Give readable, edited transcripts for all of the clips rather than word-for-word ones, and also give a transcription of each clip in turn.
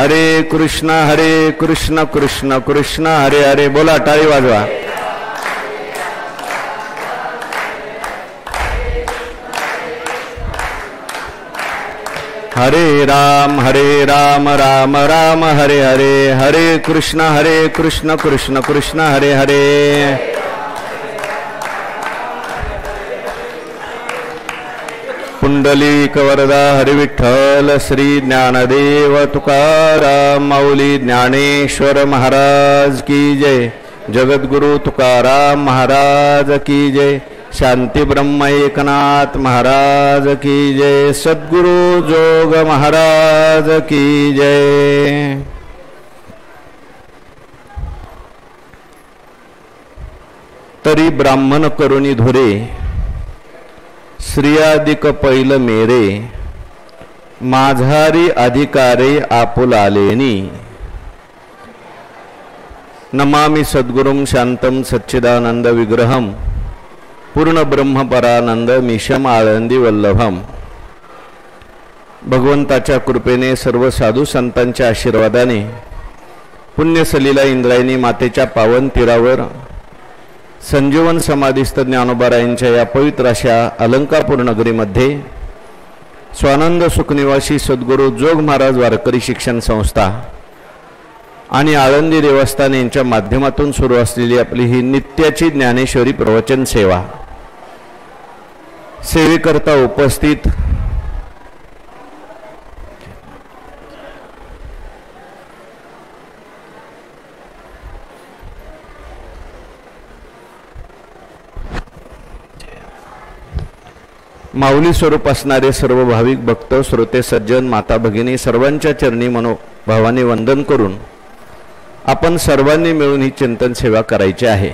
हरे कृष्ण कृष्ण कृष्ण हरे हरे. बोला, टाळी वाजवा. हरे राम राम राम हरे हरे. हरे कृष्ण कृष्ण कृष्ण हरे हरे. पुंडलिक वरदा हरि विठ्ठल श्री ज्ञानदेव तुकाराम माऊली ज्ञानेश्वर महाराज की जय. जगद्गुरु तुकाराम महाराज की जय. शांती ब्रह्म एकनाथ महाराज की जय. सद्गुरु जोग महाराज की जय. तरी ब्राह्मण करुणी धुरे श्रियादिक पैल मेरे. माझारी अधिकारे आपुलालेनी. नमामि सद्गुरुं शांतं सच्चिदानंद विग्रहं पूर्ण ब्रह्मपरानंद मिशम आळंदी वल्लभम. भगवंताच्या कृपेने सर्व साधू संतांच्या आशीर्वादाने पुण्यसलीला इंद्रायणी मातेच्या पावन तीरावर संजीवन समाधीस्थ ज्ञानोबारायांच्या या पवित्र अशा अलंकापूर नगरीमध्ये स्वानंद सुखनिवासी सद्गुरू जोग महाराज वारकरी शिक्षण संस्था आणि आळंदी देवस्थान यांच्या माध्यमातून सुरू असलेली आपली ही नित्याची ज्ञानेश्वरी प्रवचन सेवा. सेवेकरता उपस्थित माऊली स्वरूप असणारे सर्व भाविक भक्त श्रोते सज्जन माता भगिनी सर्वांच्या चरणी मनोभावाने वंदन करून आपण सर्वांनी मिळून ही चिंतन सेवा करायची आहे.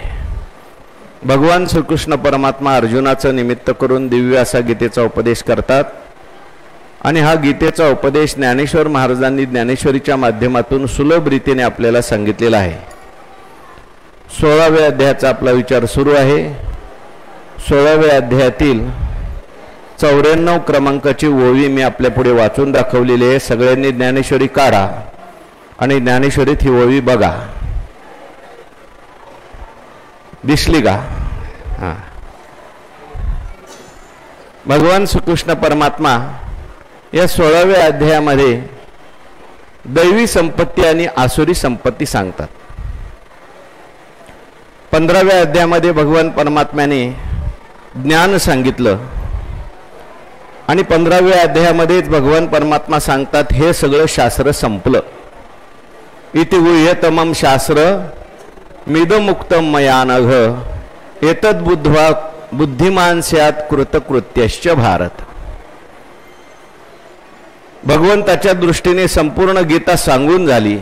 भगवान श्रीकृष्ण परमात्मा अर्जुनाचं निमित्त करून दिव्य असा गीतेचा उपदेश करतात आणि हा गीतेचा उपदेश ज्ञानेश्वर महाराजांनी ज्ञानेश्वरीच्या माध्यमातून सुलभ रीतीने आपल्याला सांगितलेला आहे. 16व्या अध्यायाचा आपला विचार सुरू आहे. 16व्या अध्यायातील 94 क्रमांकाची ओवी मी आपल्या पुढे वाचून दाखवलेली आहे. सगळ्यांनी ज्ञानेश्वरी काढा आणि ज्ञानेश्वरीत ही ओवी बघा. दिसली का? हां. भगवान श्रीकृष्ण परमात्मा या 16व्या अध्यायामध्ये दैवी संपत्ती आणि आसुरी संपत्ती सांगतात. 15व्या अध्यायामध्ये भगवान परमात्म्याने ज्ञान सांगितलं आणि 15व्या अध्यायामध्येच भगवान परमात्मा सांगतात हे सगळं शास्त्र संपलं. इति गुह्यतमं शास्त्र मिदमुक्तम मया नघ एतद् बुद्ध्वा बुद्धिमान स्यात् कृतकृत्यश्च भारत. भगवंताच्या दृष्टीने संपूर्ण गीता सांगून झाली,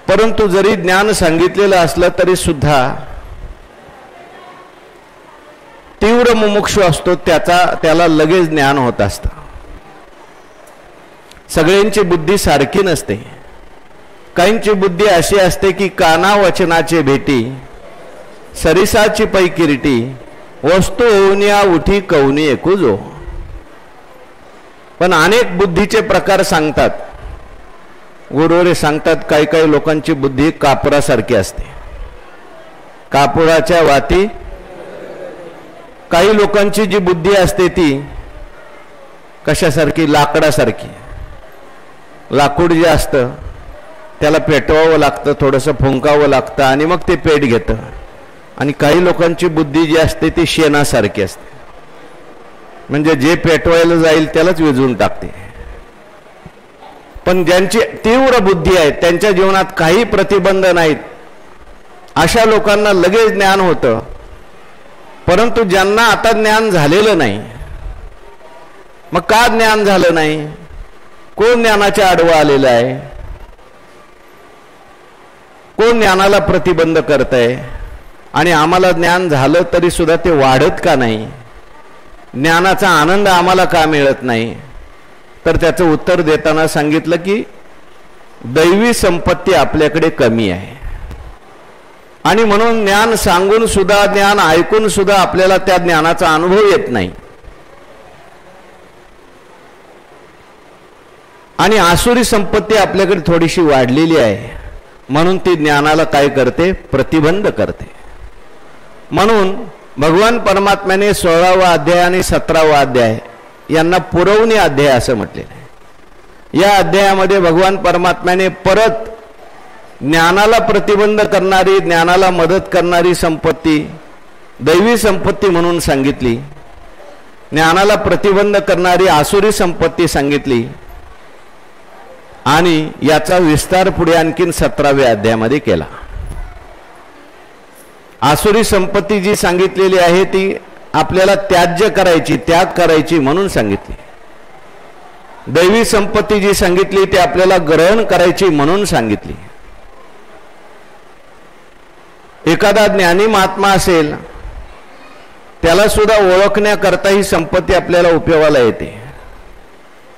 परंतु जरी ज्ञान सांगितलेलं असलं तरी सुद्धा तीव्र मुमुक्षु असतो त्याला लगेच ज्ञान होत असतं. सगळ्यांची बुद्धी सारखी नसते. काहींची बुद्धी अशी असते की काना वचनाचे भेटी सरिसाची पै किरीटी वस्तू होऊनिया उठी कौनी एकूजो. पण अनेक बुद्धीचे प्रकार सांगतात. गुरुवरे सांगतात काही काही लोकांची बुद्धी कापुरासारखी असते. कापुराच्या वाती. काही लोकांची जी बुद्धी असते ती कशासारखी? लाकडासारखी. लाकूड जे असतं त्याला पेटवावं लागतं, थोडंसं फुंकावं लागतं आणि मग ते पेट घेतं. आणि काही लोकांची बुद्धी जी असते ती शेणासारखी असते, म्हणजे जे पेटवायला जाईल त्यालाच विझवून टाकते. पण ज्यांची तीव्र बुद्धी आहे त्यांच्या जीवनात काही प्रतिबंध नाहीत अशा लोकांना लगेच ज्ञान होतं. परंतु ज्यांना आता ज्ञान झालेलं नाही, मग का ज्ञान झालं नाही? कोण ज्ञानाच्या आडवं आलेलं आहे? कोण ज्ञानाला प्रतिबंध करतंय? आणि आम्हाला ज्ञान झालं तरी सुद्धा ते वाढत का नाही? ज्ञानाचा आनंद आम्हाला का मिळत नाही? तर त्याचं उत्तर देताना सांगितलं की दैवी संपत्ती आपल्याकडे कमी आहे आणि म्हणून ज्ञान सांगून सुद्धा, ज्ञान ऐकून सुद्धा आपल्याला त्या ज्ञानाचा अनुभव येत नाही. आणि आसुरी संपत्ती आपल्याकडे थोडीशी वाढलेली आहे, म्हणून ती ज्ञानाला काय करते, प्रतिबंध करते. म्हणून भगवान परमात्म्याने 16वा अध्याय आणि 17वा अध्याय यांना पुरवणी अध्याय असं म्हटलेलं आहे. या अध्यायामध्ये भगवान परमात्म्याने परत ज्ञानाला प्रतिबंध करणारी, ज्ञानाला मदत करणारी संपत्ती दैवी संपत्ती म्हणून सांगितली, ज्ञानाला प्रतिबंध करणारी आसुरी संपत्ती सांगितली, आणि याचा विस्तार पुढे आणखीन 17व्या अध्यायामध्ये केला. आसुरी संपत्ती जी सांगितलेली आहे ती आपल्याला त्याज्य करायची, त्याग करायची म्हणून सांगितली. दैवी संपत्ती जी सांगितली ती आपल्याला ग्रहण करायची म्हणून सांगितली. एखादा ज्ञानी महात्मा असेल त्याला सुद्धा ओळखण्याकरता ही संपत्ती आपल्याला उपयोगाला येते.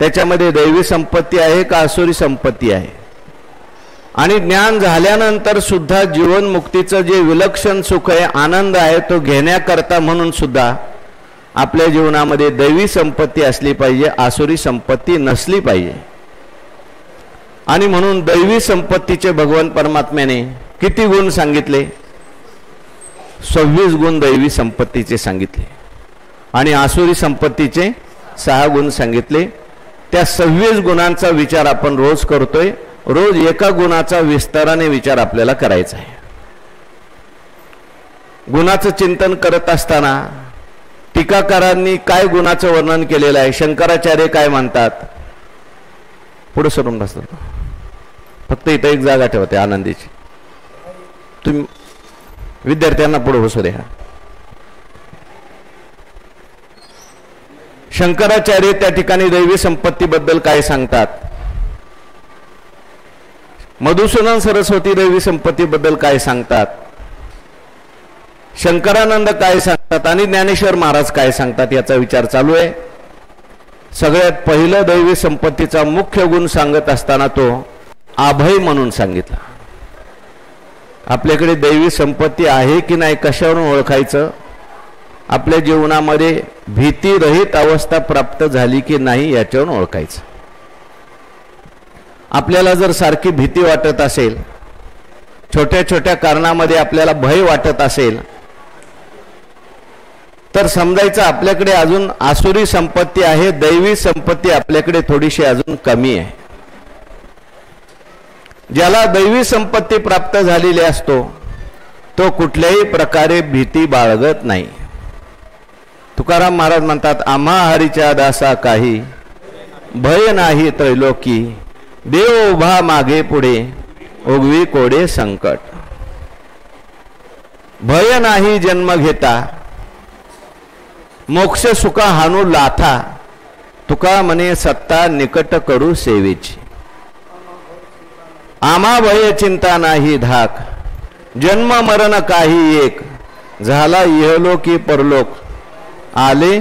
त्याच्यामध्ये दैवी संपत्ती आहे का आसुरी संपत्ती आहे. आणि ज्ञान झाल्यानंतर सुद्धा जीवनमुक्तीचं जे विलक्षण सुख आहे, आनंद आहे, तो घेण्याकरता म्हणून सुद्धा आपल्या जीवनामध्ये दैवी संपत्ती असली पाहिजे, आसुरी संपत्ती नसली पाहिजे. आणि म्हणून दैवी संपत्तीचे भगवान परमात्म्याने किती गुण सांगितले, 26 गुण दैवी संपत्तीचे सांगितले आणि आसुरी संपत्तीचे 6 गुण सांगितले. त्या 26 गुणांचा विचार आपण रोज करतोय. रोज एका गुणाचा विस्ताराने विचार आपल्याला करायचा आहे. गुणाचं चिंतन करत असताना टीकाकारांनी काय गुणाचं वर्णन केलेलं आहे, शंकराचार्य काय म्हणतात, पुढे सरून बसतात. फक्त इथं एक जागा ठेवते आनंदीची, तुम्ही विद्यार्थ्यांना पुढे बसू द्या. शंकराचार्य त्या ठिकाणी दैवी संपत्तीबद्दल काय सांगतात, मधुसूदन सरस्वती दैवी संपत्तीबद्दल काय सांगतात, शंकरानंद काय सांगतात आणि ज्ञानेश्वर महाराज काय सांगतात, याचा विचार चालू आहे. सगळ्यात पहिलं दैवी संपत्तीचा मुख्य गुण सांगत असताना तो अभय म्हणून सांगितला. आपल्याकडे दैवी संपत्ती आहे की नाही कशावरून ओळखायचं, आपल्या जीवनामध्ये भीतीरहित अवस्था प्राप्त झाली की नाही याच्यावरून ओळखायचं. आपल्याला जर सारखी भीती वाटत असेल, छोट्या छोट्या कारणामध्ये आपल्याला भय वाटत असेल, तर समजायचं आपल्याकडे अजून आसुरी संपत्ती आहे, दैवी संपत्ती आपल्याकडे थोडीशी अजून कमी आहे. ज्याला दैवी संपत्ती प्राप्त झालेली असतो तो कुठल्याही प्रकारे भीती बाळगत नाही. तुकाराम महाराज म्हणतात, आम्हा हरीच्या दासा काही भय नाही त्रैलोकी, देव उभा मागे पुढे ओगवी कोडे संकट. भय नाही जन्म घेता, मोक्ष सुखा हानू लाथा, तुका म्हणे सत्ता निकट करू सेवेची. आम्हा भय चिंता नाही धाक, जन्म मरण काही एक, झाला इहलोकी परलोक, आले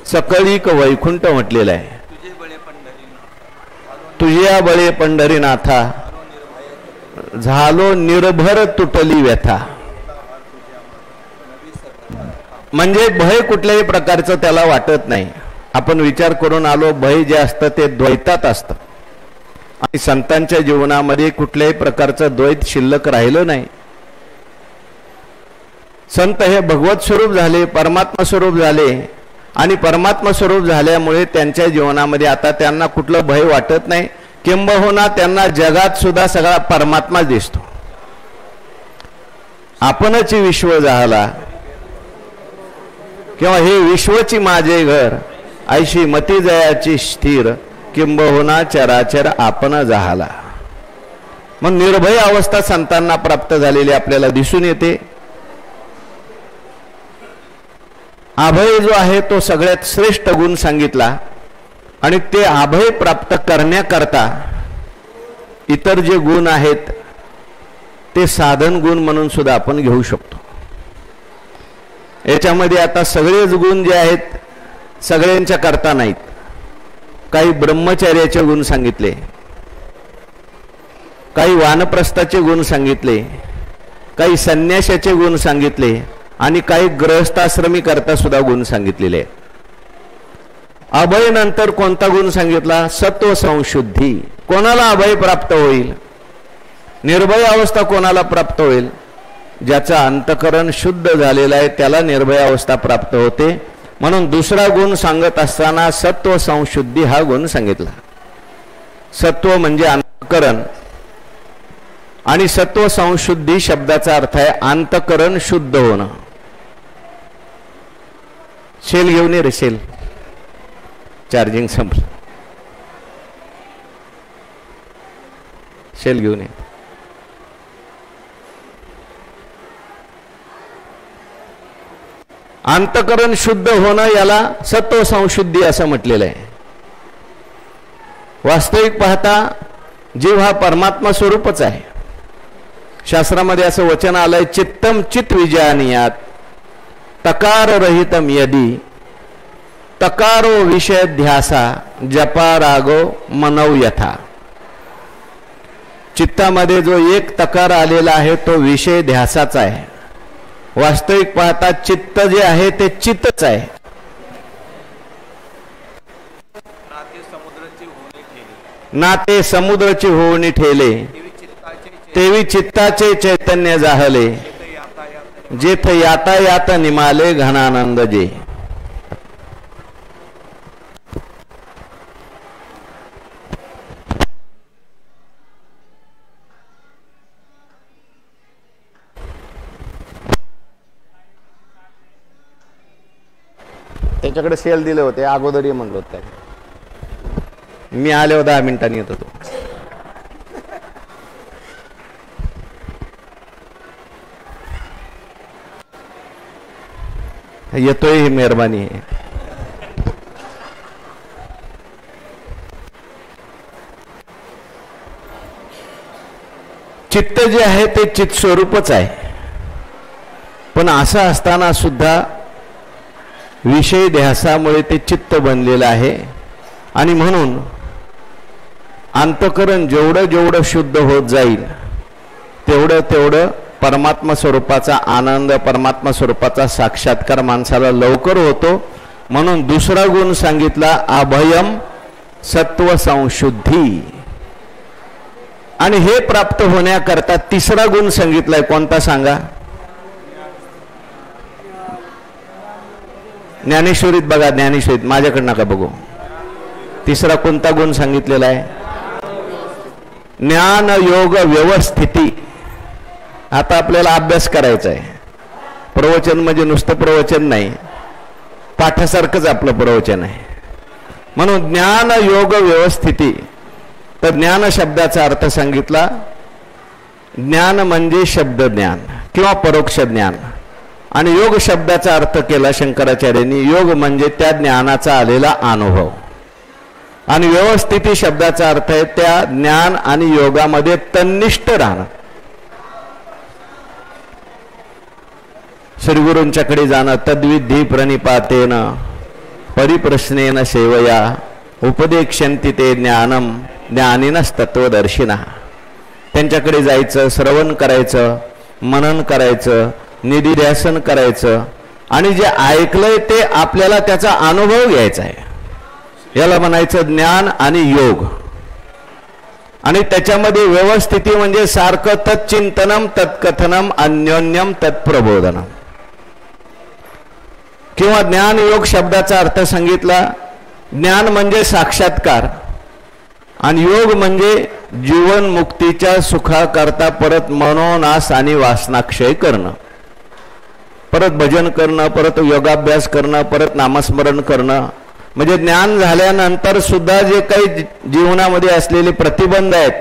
सकळीक वैकुंठ म्हटलेलं आहे. तुझ्या बळे पंढरीनाथा, झालो निर्भर तुटली व्यथा. म्हणजे भय कुठल्याही प्रकारचं त्याला वाटत नाही. आपण विचार करून आलो, भय जे असतं ते द्वैतात असतं आणि संतांच्या जीवनामध्ये कुठल्याही प्रकारचं द्वैत शिल्लक राहिलं नाही. संत हे भगवत स्वरूप झाले, परमात्मा स्वरूप झाले आणि परमात्मा स्वरूप झाल्यामुळे त्यांच्या जीवनामध्ये आता त्यांना कुठलं भय वाटत नाही. किंबहुना त्यांना जगात सुद्धा सगळा परमात्मा दिसतो. आपणच विश्व झाला किंवा हे विश्वची माझे घर, ऐशी मती जयाची स्थिर, किंबहुना चराचर आपण झाला. मग निर्भय अवस्था संतांना प्राप्त झालेली आपल्याला दिसून येते. अभय जो आहे तो सगळ्यात श्रेष्ठ गुण सांगितला आणि ते अभय प्राप्त करण्याकरता इतर जे गुण आहेत ते साधन गुण म्हणून सुद्धा आपण घेऊ शकतो. याच्यामध्ये आता सगळेच गुण जे आहेत सगळ्यांच्या करता नाहीत. काही ब्रह्मचर्याचे गुण सांगितले, काही वानप्रस्थाचे गुण सांगितले, काही संन्यासाचे गुण सांगितले आणि काही गृहस्थाश्रमी करता सुद्धा गुण सांगितलेले आहेत. अभय नंतर कोणता गुण सांगितला? सत्व संशुद्धी. कोणाला अभय प्राप्त होईल? निर्भय अवस्था कोणाला प्राप्त होईल? ज्याचं अंतकरण शुद्ध झालेलं आहे त्याला निर्भय अवस्था प्राप्त होते. म्हणून दुसरा गुण सांगत असताना सत्व संशुद्धी हा गुण सांगितला. सत्व म्हणजे अंतकरण आणि सत्व संशुद्धी शब्दाचा अर्थ आहे अंतकरण शुद्ध होणं. शेल घेऊन ये रे, शेल. चार्जिंग संपलं. शेल घेऊन ये. अंतकरण शुद्ध होणं याला सत्व संशुद्धी असं म्हटलेलं आहे. वास्तविक पाहता जीव हा परमात्मा स्वरूपच आहे. शास्त्रामध्ये असं वचन आलंय, चित्तम चित विजानीयात तकार रहितम यदी तकारो विषय ध्यासा जपा रागो मनव यथा. चित्तामध्ये जो एक तकार आलेला आहे तो विषय ध्यासाचा आहे. वास्तविक पाहता चित्त जे आहे ते चित्तच आहे. नाते समुद्राची होऊनी ठेले तेवी चित्ताचे चैतन्य जाहले जेथ यातायात निमाले घनानंद जे. त्याच्याकडे सेल दिले होते अगोदर म्हणलो होतं. मी आले 10 मिनिटांनी येत होतो. येतोय ही मेहरबानी आहे. चित्त जे आहे ते चित स्वरूपच आहे. पण असं असताना सुद्धा विषय ध्यासामुळे ते चित्त बनलेलं आहे. आणि म्हणून अंतकरण जेवढं जेवढं शुद्ध होत जाईल तेवढं तेवढं परमात्मा स्वरूपाचा आनंद, परमात्मा स्वरूपाचा साक्षात्कार माणसाला लवकर होतो. म्हणून दुसरा गुण सांगितला अभयम सत्व संशुद्धी. आणि हे प्राप्त होण्याकरता तिसरा गुण सांगितलाय. कोणता सांगा? ज्ञानेश्वरीत बघा, ज्ञानेश्वरीत, माझ्याकडे नका बघू. तिसरा कोणता गुण सांगितलेला आहे? ज्ञान योग व्यवस्थिती. आता आपल्याला अभ्यास करायचा आहे. प्रवचन म्हणजे नुसतं प्रवचन नाही, पाठासारखंच आपलं प्रवचन आहे. म्हणून ज्ञान योग व्यवस्थिती. तर ज्ञान शब्दाचा अर्थ सांगितला. ज्ञान म्हणजे शब्द ज्ञान किंवा परोक्ष ज्ञान. आणि योग शब्दाचा अर्थ केला शंकराचार्यांनी. योग म्हणजे त्या ज्ञानाचा आलेला अनुभव. आणि व्यवस्थिती शब्दाचा अर्थ आहे त्या ज्ञान आणि योगामध्ये तन्निष्ठ राहणं. श्रीगुरूंच्याकडे जाणं. तद्विधी प्रणिपातेन परिप्रश्नेन सेवया उपदेक्षन्ति ते ज्ञानम ज्ञानिनस्तत्वदर्शिनः. त्यांच्याकडे जायचं, श्रवण करायचं, मनन करायचं, निधिध्यासन करायचं आणि जे ऐकलंय ते आपल्याला त्याचा अनुभव घ्यायचा आहे. याला म्हणायचं ज्ञान आणि योग. आणि त्याच्यामध्ये व्यवस्थिती म्हणजे सारखं तच्चिंतनम तत्कथनम अन्योन्यम तत्प्रबोधनम. किंवा ज्ञान योग शब्दाचा अर्थ सांगितला. ज्ञान म्हणजे साक्षात्कार आणि योग म्हणजे जीवन मुक्तीच्या सुखाकरता परत मनोनाश आणि वासनाक्षय करणं. परत भजन करणं, परत योगाभ्यास करणं, परत नामस्मरण करणं. म्हणजे ज्ञान झाल्यानंतर सुद्धा जे काही जीवनामध्ये असलेले प्रतिबंध आहेत,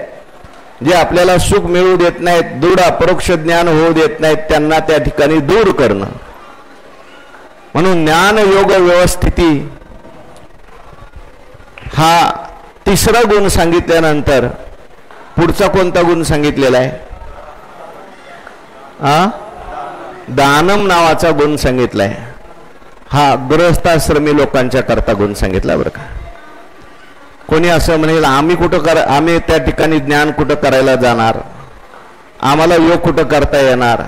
जे आपल्याला सुख मिळू देत नाहीत, दृढ अपरोक्ष ज्ञान होऊ देत नाहीत, त्यांना त्या ठिकाणी दूर करणं. म्हणून ज्ञान योग व्यवस्थिती हा तिसरा गुण सांगितल्यानंतर पुढचा कोणता गुण सांगितलेला आहे? दानम नावाचा गुण सांगितलाय. हा गृहस्थाश्रमी लोकांच्या करता गुण सांगितला बरं का. कोणी असं म्हणेल आम्ही त्या ठिकाणी ज्ञान कुठं करायला जाणार, आम्हाला योग कुठं करता येणार.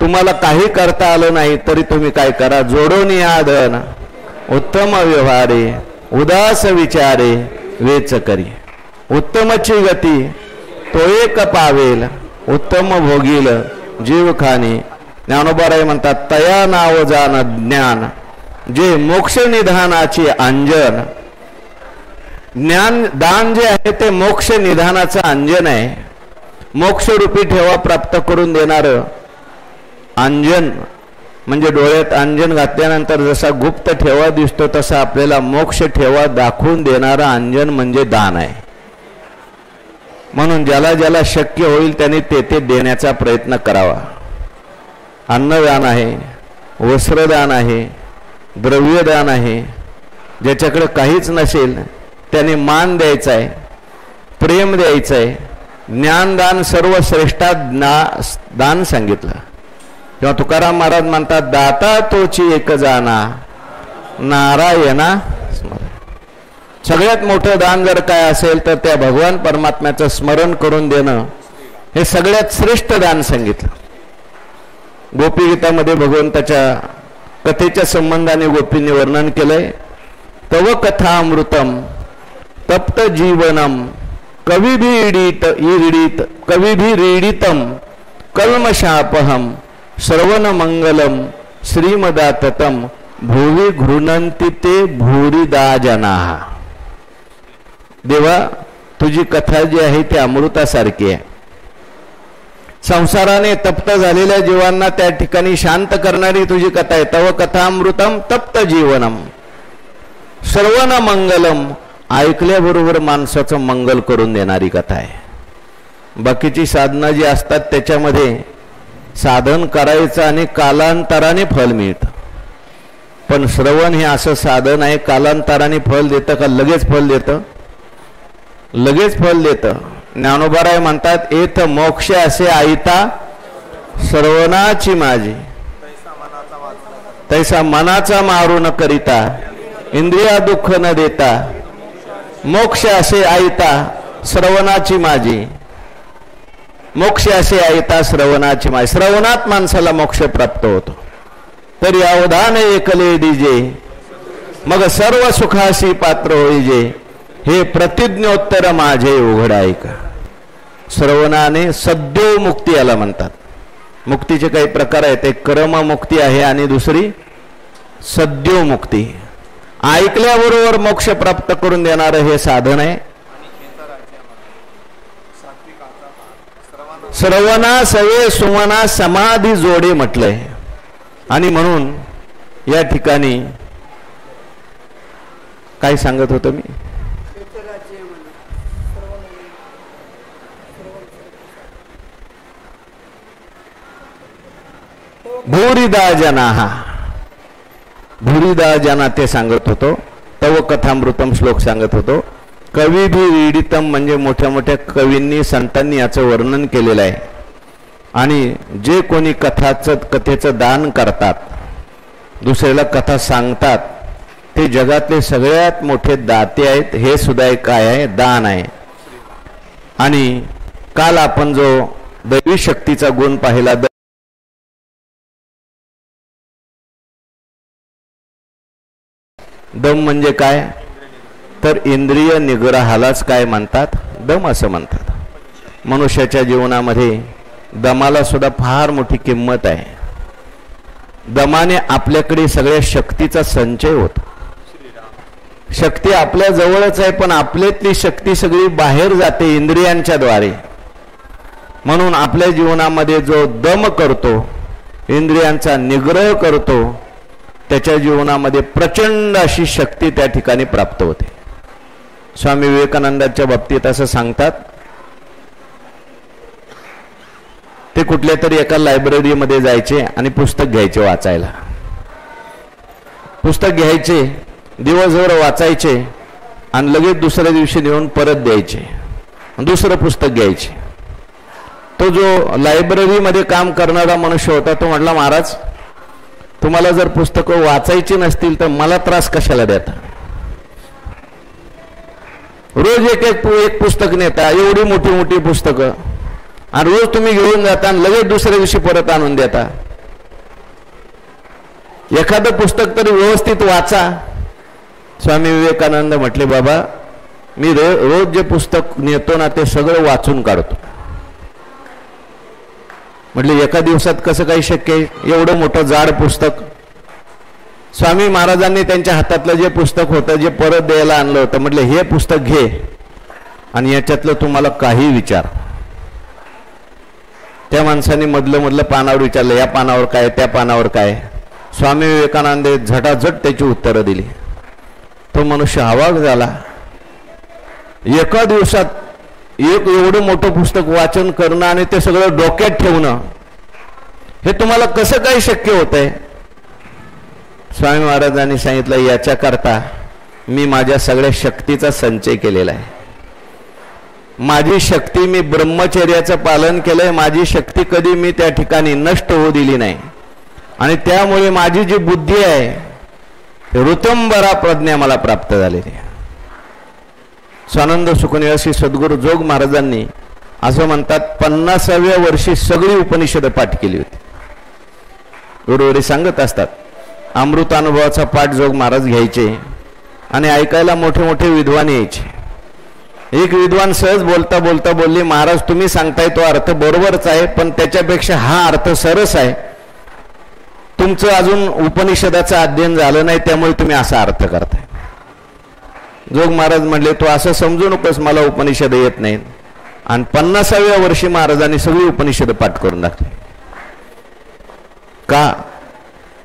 तुम्हाला काही करता आलं नाही तरी तुम्ही काय करा, जोडून या धन उत्तम व्यवहारे उदास विचारे वेच करी. उत्तमची गती तो एक पावेल उत्तम भोगील जीव खाणी. ज्ञानोबाराय म्हणतात तया नाव जाण ज्ञान जे मोक्ष निधानाची अंजन. ज्ञान दान जे आहे ते मोक्ष निधानाचं अंजन आहे. मोक्षरूपी ठेवा प्राप्त करून देणारं अंजन म्हणजे डोळ्यात अंजन घातल्यानंतर जसा गुप्त ठेवा दिसतो तसा आपल्याला मोक्ष ठेवा दाखवून देणारा अंजन म्हणजे दान आहे. म्हणून ज्याला ज्याला शक्य होईल त्याने ते देण्याचा प्रयत्न करावा. अन्नदान आहे, वस्त्रदान आहे, द्रव्यदान आहे. ज्याच्याकडे काहीच नसेल त्याने मान द्यायचा आहे, प्रेम द्यायचं आहे. ज्ञानदान सर्वश्रेष्ठात दान सांगितलं. तेव्हा तुकाराम महाराज म्हणतात दाता तोची एक जाना नारायणा स्मरण. सगळ्यात मोठं दान जर काय असेल तर त्या भगवान परमात्म्याचं स्मरण करून देणं हे सगळ्यात श्रेष्ठ दान सांगितलं. गोपीगीतामध्ये भगवंताच्या कथेच्या संबंधाने गोपींनी वर्णन केलंय. तव कथामृतम तप्त जीवनम कविभिरीडितम कल्मशापहम श्रवण मंगलम श्रीमदाततम भुवी घृणंती ते भूरिदा जना. देवा तुझी कथा जी आहे ती अमृतासारखी आहे. संसाराने तप्त झालेल्या जीवांना त्या ठिकाणी शांत करणारी तुझी कथा आहे. तव कथामृतम तप्त जीवनम श्रवण मंगलम ऐकल्याबरोबर माणसाचं मंगल करून देणारी कथा आहे. बाकीची साधना जी असतात त्याच्यामध्ये साधन करायचं आणि कालांतराने फल मिळतं. पण श्रवण हे असं साधन आहे कालांतराने फल देतं का लगेच फल देतं? लगेच फल देतं. ज्ञानोबाराय म्हणतात एत मोक्ष असे आईता श्रवणाची माझी तैसा मनाचा मारू न करिता इंद्रिया दुःख न देता मोक्ष असे आईता श्रवणाची माझी. मोक्ष असे आईता श्रवणाची माझी. श्रवणात माणसाला मोक्ष प्राप्त होतो. तरी अवधान एकले दीजे मग सर्व सुखाशी पात्र होईजे हे प्रतिज्ञोत्तर माझे उघड ऐका. श्रवणाने सद्यो मुक्ती याला म्हणतात. मुक्तीचे काही प्रकार आहेत. एक क्रममुक्ती आहे आणि दुसरी सद्यो मुक्ती. ऐकल्याबरोबर मोक्ष प्राप्त करून देणारं हे साधन आहे. श्रवणा सवे सुमना समाधी जोडे म्हटलंय. आणि म्हणून या ठिकाणी काय सांगत होतो मी? भूरिदा जना भूरिदा जना ते सांगत होतो. तव कथामृतम श्लोक सांगत होतो. कवी भी रीडितम म्हणजे मोठ्या मोठ्या कवींनी संतांनी याचं वर्णन केलेलं आहे. आणि जे कोणी कथेचं दान करतात दुसऱ्याला कथा सांगतात ते जगातले सगळ्यात मोठे दाते आहेत. हे सुद्धा एक काय आहे? दान आहे. आणि काल आपण जो दैवी शक्तीचा गुण पाहिला दम म्हणजे काय तर इंद्रिय निग्रहालाच काय म्हणतात? दम असं म्हणतात. मनुष्याच्या जीवनामध्ये दमाला सुद्धा फार मोठी किंमत आहे. दमाने आपल्याकडे सगळ्या शक्तीचा संचय होतो. शक्ती आपल्या जवळच आहे पण आपल्यातली शक्ती सगळी बाहेर जाते इंद्रियांच्या द्वारे. म्हणून आपल्या जीवनामध्ये जो दम करतो इंद्रियांचा निग्रह करतो त्याच्या जीवनामध्ये प्रचंड अशी शक्ती त्या ठिकाणी प्राप्त होते. स्वामी विवेकानंदांच्या बाबतीत असं सांगतात. ते कुठल्या तरी एका लायब्ररीमध्ये जायचे आणि पुस्तक घ्यायचे वाचायला. पुस्तक घ्यायचे दिवसभर वाचायचे आणि लगेच दुसऱ्या दिवशी नेऊन परत द्यायचे. दुसरं पुस्तक घ्यायचे. तो जो लायब्ररीमध्ये काम करणारा मनुष्य होता तो म्हटला महाराज तुम्हाला जर पुस्तकं वाचायची नसतील तर मला त्रास कशाला देता? रोज एक पुस्तक नेता एवढी मोठी मोठी पुस्तकं आणि रोज तुम्ही घेऊन जाता आणि लगेच दुसऱ्या दिवशी परत आणून देता. एखादं पुस्तक तरी व्यवस्थित वाचा. स्वामी विवेकानंद म्हटले, बाबा मी रोज जे पुस्तक नेतो ना ते सगळं वाचून काढतो. म्हटले एका दिवसात कसं काही शक्य आहे एवढं मोठं जाड पुस्तक? स्वामी महाराजांनी त्यांच्या हातातलं जे पुस्तक होतं जे परत द्यायला आणलं होतं, म्हटलं हे पुस्तक घे आणि याच्यातलं तुम्हाला काही विचार. त्या माणसाने मधलं पानावर विचारलं, या पानावर काय, त्या पानावर काय. स्वामी विवेकानंद झटाझट त्याची उत्तरं दिली. तो मनुष्य अवाक झाला. एका दिवसात एवढं मोठं पुस्तक वाचन करणं आणि ते सगळं डोक्यात ठेवणं हे तुम्हाला कसं काही शक्य होतंय? स्वामी महाराजांनी सांगितलं, याच्याकरता मी माझ्या सगळ्या शक्तीचा संचय केलेला आहे. माझी शक्ती मी ब्रह्मचर्याचं पालन केलंय. माझी शक्ती कधी मी त्या ठिकाणी नष्ट होऊ दिली नाही आणि त्यामुळे माझी जी बुद्धी आहे ऋतंबरा प्रज्ञा मला प्राप्त झालेली आहे. स्वानंद सुखनिवासी सद्गुरू जोग महाराजांनी असं म्हणतात 50व्या वर्षी सगळी उपनिषद पाठ केली होती. गुरुवारी सांगत असतात अमृतानुभवाचा पाठ जोग महाराज घ्यायचे आणि ऐकायला मोठे मोठे विद्वान यायचे. एक विद्वान सहज बोलता बोलता बोलले, महाराज तुम्ही सांगताय तो अर्थ बरोबरच आहे पण त्याच्यापेक्षा हा अर्थ सरस आहे. तुमचं अजून उपनिषदाचं अध्ययन झालं नाही त्यामुळे तुम्ही असा अर्थ करताय. जोग महाराज म्हणले, तो असं समजू नकोस मला उपनिषद येत नाही. आणि 50व्या वर्षी महाराजांनी सगळी उपनिषद पाठ करून टाकली. का?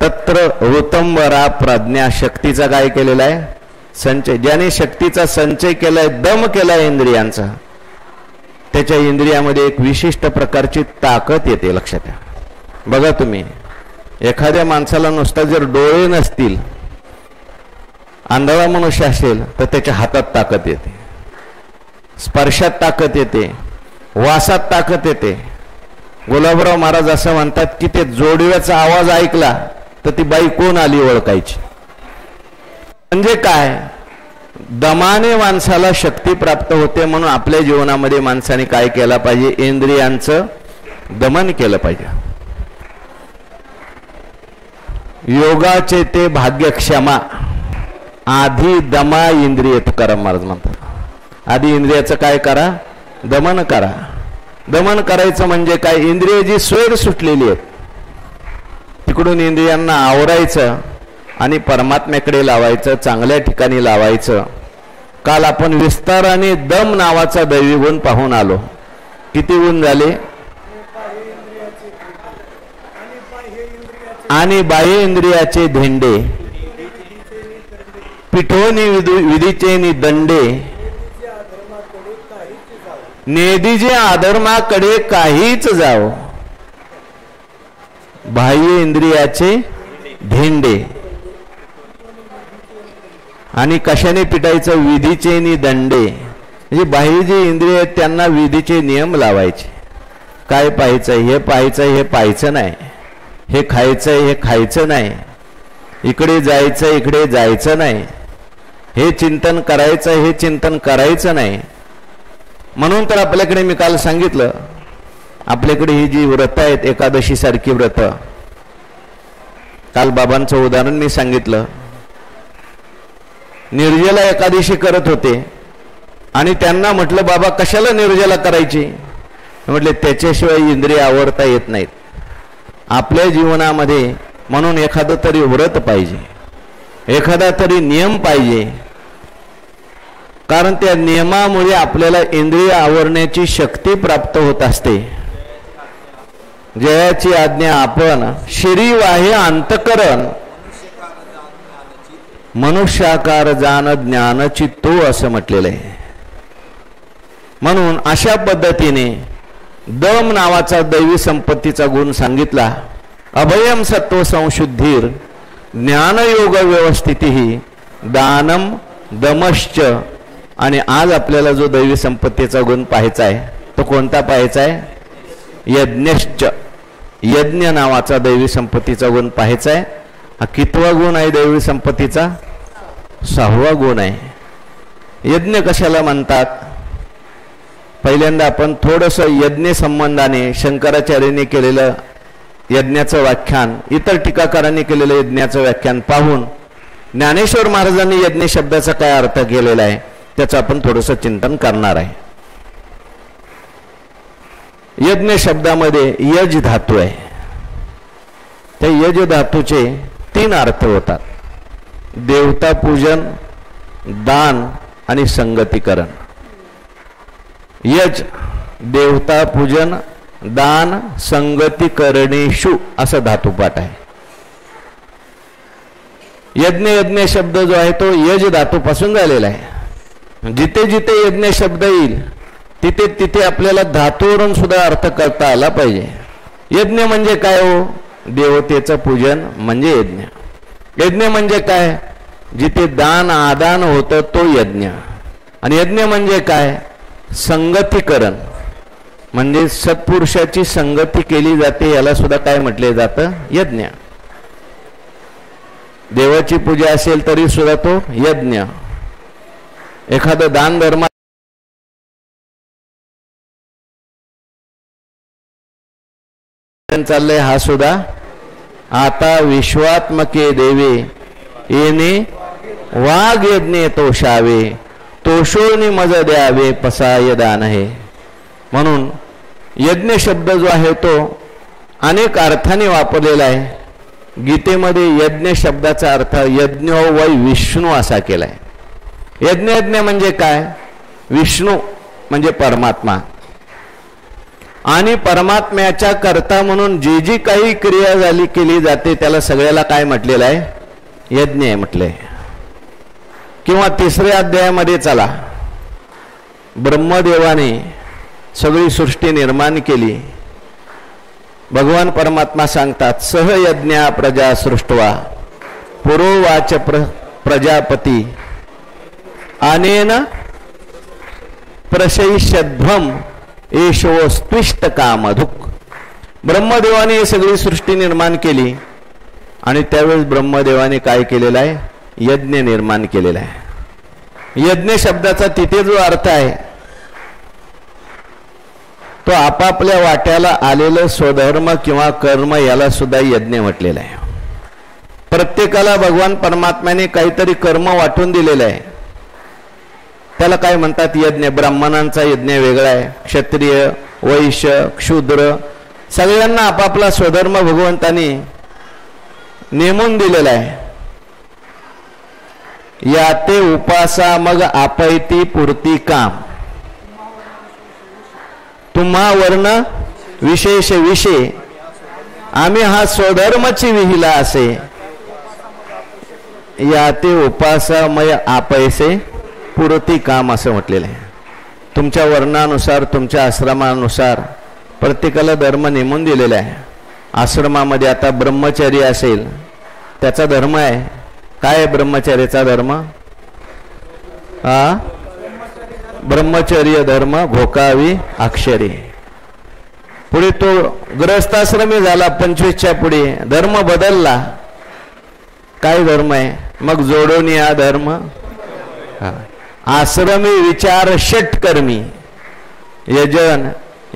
तत्र ऋतंबरा प्रज्ञा, शक्तीचा काय केलेला आहे संचय. ज्याने शक्तीचा संचय केलाय, दम केलाय इंद्रियांचा, त्याच्या इंद्रियामध्ये एक विशिष्ट प्रकारची ताकद येते. लक्षात घ्या. बघा तुम्ही एखाद्या माणसाला नुसता जर डोळे नसतील, आंधळा मनुष्य असेल तर त्याच्या हातात ताकद येते, स्पर्शात ताकद येते, वासात ताकद येते. गुलाबराव महाराज असं म्हणतात की ते जोडव्याचा आवाज ऐकला तर ती बाई कोण आली ओळखायची. म्हणजे काय? दमाने माणसाला शक्ती प्राप्त होते. म्हणून आपल्या जीवनामध्ये माणसाने काय केलं पाहिजे? इंद्रियांचं दमन केलं पाहिजे. योगाचे ते भाग्य क्षमा, आधी दमा इंद्रिय, तुकाराम महाराज म्हणतात. आधी इंद्रियाचं काय करा? दमन करा. दमन करायचं म्हणजे काय? इंद्रिय जी स्वैर सुटलेली आहेत तिकडून इंद्रियांना आवरायचं आणि परमात्म्याकडे लावायचं, चांगल्या ठिकाणी लावायचं. काल आपण विस्ताराने दम नावाचा दैवी गुण पाहून आलो. किती गुण झाले? आणि बाह्य इंद्रियाचे धेंडे, पिठोनी विधीचे नि दंडे, नेदीचे अधर्माकडे काहीच जाओ. बाह्य इंद्रियाचे धेंडे आणि कशाने पिटायचं? विधीचे नि दंडे. म्हणजे बाह्य जे इंद्रिय आहेत त्यांना विधीचे नियम लावायचे. काय पाहायचं? हे पाहायचं, हे पाहायचं नाही. हे खायचं, हे खायचं नाही. इकडे जायचं, इकडे जायचं नाही. हे चिंतन करायचं, हे चिंतन करायचं नाही. म्हणून तर आपल्याकडे मी काल सांगितलं, आपल्याकडे ही जी व्रत आहेत एकादशी सारखी व्रत, काल बाबांचं उदाहरण मी सांगितलं. निर्जला एकादशी करत होते आणि त्यांना म्हटलं, बाबा कशाला निर्जला करायची? म्हटले त्याच्याशिवाय इंद्रिय आवरता येत नाहीत आपल्या जीवनामध्ये. म्हणून एखादं तरी व्रत पाहिजे, एखादा तरी नियम पाहिजे. कारण त्या नियमामुळे आपल्याला इंद्रिय आवरण्याची शक्ती प्राप्त होत असते. जयाची आज्ञा आपण शिरी वाहे अंतकरण, मनुष्याकार जान ज्ञानची तो, असं म्हटलेलं आहे. म्हणून अशा पद्धतीने दम नावाचा दैवी संपत्तीचा गुण सांगितला. अभयम सत्व संशुद्धीर ज्ञानयोग व्यवस्थिती दानम दमश्च. आणि आज आपल्याला जो दैवी संपत्तीचा गुण पाहायचा आहे तो कोणता पाहायचा आहे? यज्ञश्च. यज्ञ नावाचा दैवी संपत्तीचा गुण पाहायचा आहे. हा कितवा गुण आहे दैवी संपत्तीचा? 6वा गुण आहे. यज्ञ कशाला म्हणतात? पहिल्यांदा आपण थोडंसं यज्ञ संबंधाने शंकराचार्यांनी केलेलं यज्ञाचं व्याख्यान, इतर टीकाकारांनी केलेलं यज्ञाचं व्याख्यान पाहून ज्ञानेश्वर महाराजांनी यज्ञ शब्दाचा काय अर्थ केलेला आहे त्याचं आपण थोडंसं चिंतन करणार आहे. यज्ञ शब्दामध्ये यज धातू आहे. त्या यज धातूचे 3 अर्थ होतात. देवता पूजन, दान आणि संगतीकरण. यज देवता पूजन, दान, संगतीकरणेषु असं धातुपाठ आहे. यज्ञ शब्द जो आहे तो यज धातूपासून झालेला आहे. जिथे जिथे यज्ञ शब्द येईल तिथे तिथे आपल्याला धातूवरून सुद्धा अर्थ करता आला पाहिजे. यज्ञ म्हणजे काय हो? देवतेचं पूजन म्हणजे यज्ञ. यज्ञ म्हणजे काय? जिथे दान आदान होतं तो यज्ञ. आणि यज्ञ म्हणजे काय? संगतीकरण म्हणजे सत्पुरुषाची संगती केली जाते, याला सुद्धा काय म्हटले जातं? यज्ञ. देवाची पूजा असेल तरी सुद्धा तो यज्ञ. एखादं दान धर्म चाललंय हा सुद्धा. आता विश्वात्मके देवे येणे वाघ यज्ञे तोषावे, तोषोनी मज द्यावे पसाय दान आहे. म्हणून यज्ञ शब्द जो आहे तो अनेक अर्थाने वापरलेला आहे. गीतेमध्ये यज्ञ शब्दाचा अर्थ यज्ञो वै विष्णू असा केलाय. यज्ञ म्हणजे काय? विष्णू म्हणजे परमात्मा. आणि परमात्म्याच्या करता म्हणून जी जी काही क्रिया झाली केली जाते त्याला सगळ्याला काय म्हटलेलं आहे? यज्ञ आहे म्हटलंय. किंवा 3ऱ्या अध्यायामध्ये चला, ब्रह्मदेवाने सगळी सृष्टी निर्माण केली. भगवान परमात्मा सांगतात सहयज्ञा प्रजा सृष्टवा पुरोवाच प्रजापती अनेन प्रशयिष्यध्वम एषो स्त्विष्ट कामधुक. ब्रह्मदेवाने सगळी सृष्टी निर्माण केली आणि त्यावेळेस ब्रह्मदेवाने काय केलेलं आहे? यज्ञ निर्माण केलेला आहे. यज्ञ शब्दाचा तिथे जो अर्थ आहे तो आपापल्या वाट्याला आलेलं स्वधर्म किंवा कर्म याला सुद्धा यज्ञ म्हटलेलं आहे. प्रत्येकाला भगवान परमात्म्याने काहीतरी कर्म वाटून दिलेलं आहे, त्याला काय म्हणतात? यज्ञ. ब्राह्मणांचा यज्ञ वेगळा आहे, क्षत्रिय, वैश्य, क्षुद्र सगळ्यांना आपापला स्वधर्म भगवंतानी नेमून दिलेला आहे. याते उपासा मग आपैती पुरती काम, तुम्हा वर्ण विशेष विषय आम्ही हा स्वधर्मची विहिला असे. याते उपासामय आपैसे पुरती काम असं म्हटलेलं आहे. तुमच्या वर्णानुसार तुमच्या आश्रमानुसार प्रत्येकाला धर्म नेमून दिलेला आहे. आश्रमामध्ये आता ब्रह्मचर्य असेल त्याचा धर्म आहे. काय आहे ब्रह्मचर्याचा धर्म? ब्रह्मचर्य धर्म भोकावी अक्षरी. पुढे तो गृहस्थाश्रमी झाला 25च्या पुढे धर्म बदलला. काय धर्म आहे मग? जोडून या धर्म. आश्रमी विचार षटकर्मी यजन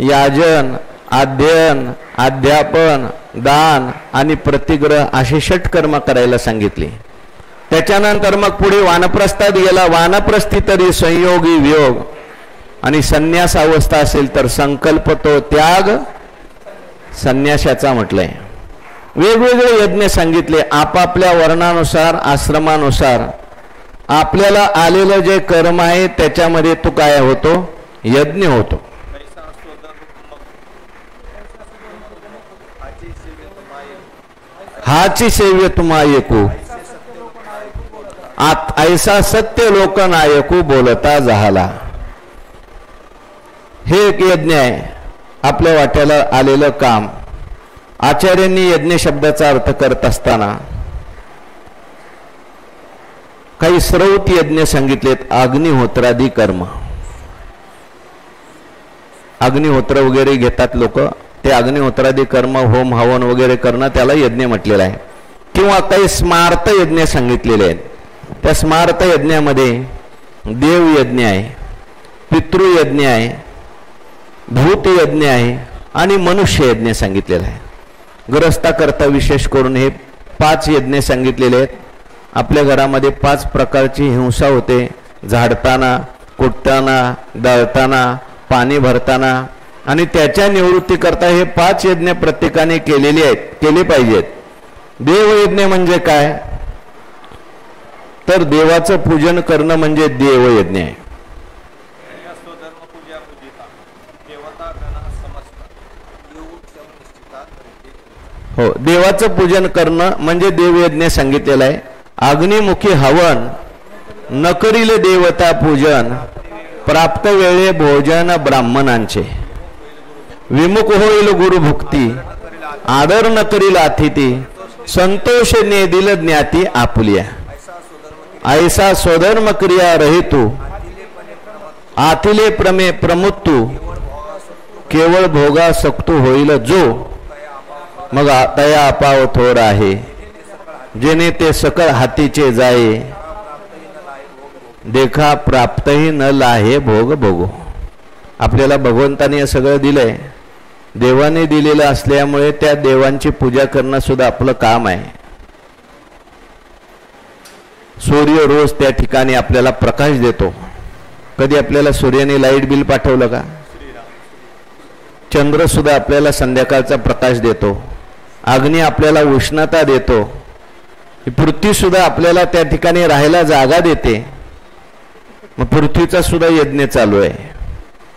याजन अध्ययन अध्यापन दान आणि प्रतिग्रह असे षटकर्म करायला सांगितले. त्याच्यानंतर मग पुढे वानप्रस्थात गेला. वानप्रस्थी तरी संयोगी वियोग आणि संन्यास अवस्था असेल तर संकल्प तो त्याग संन्यासाचा म्हटलंय. वेगवेगळे यज्ञ सांगितले. आपापल्या वर्णानुसार आश्रमानुसार आपल्याला आलेलं जे कर्म आहे त्याच्यामध्ये तो काय होतो? यज्ञ होतो. हाची सेव्य तुम्हा ऐकू ऐसा सत्य लोक नायकू बोलता झाला. हे एक यज्ञ आहे. आपल्या वाट्याला आलेलं काम. आचार्यांनी यज्ञ शब्दाचा अर्थ करत असताना काही श्रौत यज्ञ सांगितलेत. अग्निहोत्रादी कर्म. अग्निहोत्र वगैरे घेतात लोक, ते अग्निहोत्रादी कर्म होम हवन वगैरे करणं त्याला यज्ञ म्हटलेलं आहे. किंवा काही स्मार्त यज्ञ सांगितलेले आहेत. त्या स्मार्त यज्ञामध्ये देव यज्ञ आहे, पितृयज्ञ आहे, भूत यज्ञ आहे आणि मनुष्य यज्ञ सांगितलेला आहे. गृहस्था करता विशेष करून हे 5 यज्ञ सांगितलेले आहेत. आपल्या घरामध्ये 5 प्रकारची हिंसा होते, झाडताना, कुटताना, दळताना, पाणी भरताना, आणि त्याच्या निवृत्तीकरता हे 5 यज्ञ प्रत्येकाने केले पाहिजेत. देवयज्ञ म्हणजे काय? तर देवाचं पूजन करणं म्हणजे देवयज्ञ आहे. हो, देवाचं पूजन करणं म्हणजे देवयज्ञ सांगितलेलं आहे. अग्निमुखी हवन न करील देवता पूजन, प्राप्त वेळे भोजन ब्राह्मणांचे. विमुख होईल गुरुभुक्ती, आदर न करील अतिथी, संतोष ने दिल ज्ञाती आपुलिया. ऐसा स्वधर्म क्रिया रहितू, आतिले प्रमे प्रमुत्तू, केवळ भोगा सक्तू होईल जो. मग तया अपाव थोर आहे, जेने ते सकळ हातीचे जाये, देखा प्राप्तही न लाहे भोग भोगो. आपल्याला भगवंताने सगळं दिलंय, देवाने दिलेलं असल्यामुळे त्या देवांची पूजा करणं सुद्धा आपलं काम आहे. सूर्य रोज त्या ठिकाणी आपल्याला प्रकाश देतो. कधी आपल्याला सूर्याने लाईट बिल पाठवलं का? चंद्र सुद्धा आपल्याला संध्याकाळचा प्रकाश देतो. अग्नी आपल्याला उष्णता देतो. पृथ्वी सुद्धा आपल्याला त्या ठिकाणी राहायला जागा देते. मग पृथ्वीचा सुद्धा यज्ञ चालू आहे.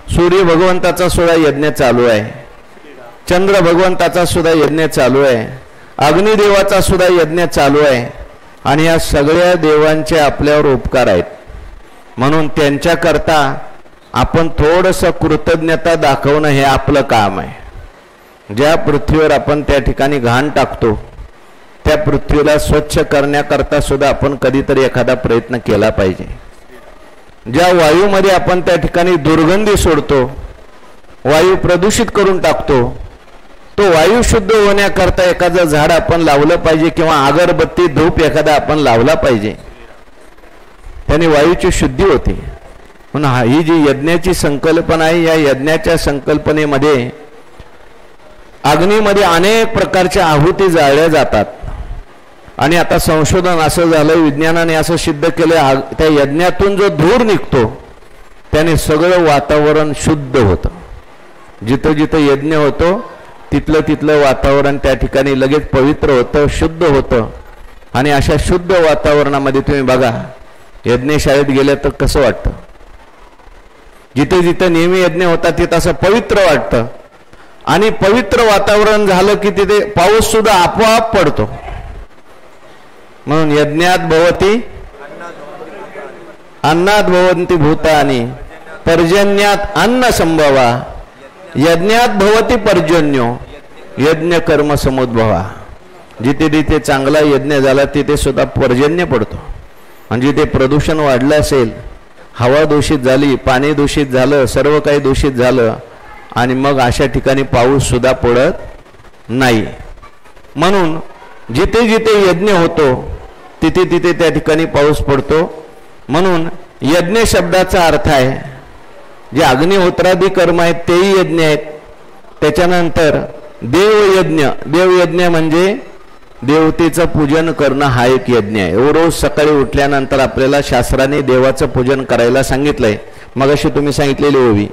सूर्य भगवंताचा सुद्धा यज्ञ चालू आहे. चंद्र भगवंताचा सुद्धा यज्ञ चालू आहे. अग्निदेवाचा सुद्धा यज्ञ चालू आहे. आणि या सगळ्या देवांचे आपल्यावर उपकार आहेत. म्हणून त्यांच्याकरता आपण थोडंसं कृतज्ञता दाखवणं हे आपलं काम आहे. ज्या पृथ्वीवर आपण त्या ठिकाणी घाण टाकतो, त्या पृथ्वीला स्वच्छ करण्याकरता सुद्धा आपण कधीतरी एखादा प्रयत्न केला पाहिजे. ज्या वायूमध्ये आपण त्या ठिकाणी दुर्गंधी सोडतो, वायू प्रदूषित करून टाकतो, तो वायू शुद्ध होण्याकरता एखादं झाड आपण लावलं पाहिजे किंवा अगरबत्ती धूप एखादा आपण लावला पाहिजे. त्याने वायूची शुद्धी होते. म्हणून ही जी यज्ञाची संकल्पना आहे, या यज्ञाच्या संकल्पनेमध्ये अग्नीमध्ये अनेक प्रकारच्या आहुती जाळल्या जातात. आणि आता संशोधन असं झालं, विज्ञानाने असं सिद्ध केलं, त्या यज्ञातून जो धूर निघतो त्याने सगळं वातावरण शुद्ध होतं. जिथं जिथं यज्ञ होतो तिथलं वातावरण त्या ठिकाणी लगेच पवित्र होतं, शुद्ध होतं. आणि अशा शुद्ध वातावरणामध्ये तुम्ही बघा, यज्ञशाळेत गेलं तर कसं वाटतं. जिथे जिथे नेहमी यज्ञ होता तिथं असं पवित्र वाटतं. आणि पवित्र वातावरण झालं की तिथे पाऊस सुद्धा आपोआप पडतो. म्हणून यज्ञात भवती अन्नात भवन्ति भूतानि, पर्जन्यात अन्न संभवा, यज्ञात भवती पर्जन्यो, यज्ञ कर्म समुद्भवा. जिथे जिथे चांगला यज्ञ झाला तिथे सुद्धा पर्जन्य पडतो. आणि जिथे प्रदूषण वाढलं असेल, हवा दूषित झाली, पाणी दूषित झालं, सर्व काही दूषित झालं, आणि मग अशा ठिकाणी पाऊस सुद्धा पडत नाही. म्हणून जिथे जिथे यज्ञ होतो तिथे तिथे त्या ठिकाणी पाऊस पडतो. म्हणून यज्ञ शब्दाचा अर्थ आहे, जे अग्निहोत्रादी कर्म आहेत तेही यज्ञ आहेत. त्याच्यानंतर देवयज्ञ, देवयज्ञ म्हणजे देवतेचं पूजन करणं हा एक यज्ञ आहे. रोज सकाळी उठल्यानंतर आपल्याला शास्त्राने देवाचं पूजन करायला सांगितलंय. मगाशी तुम्ही सांगितलेली ओवी,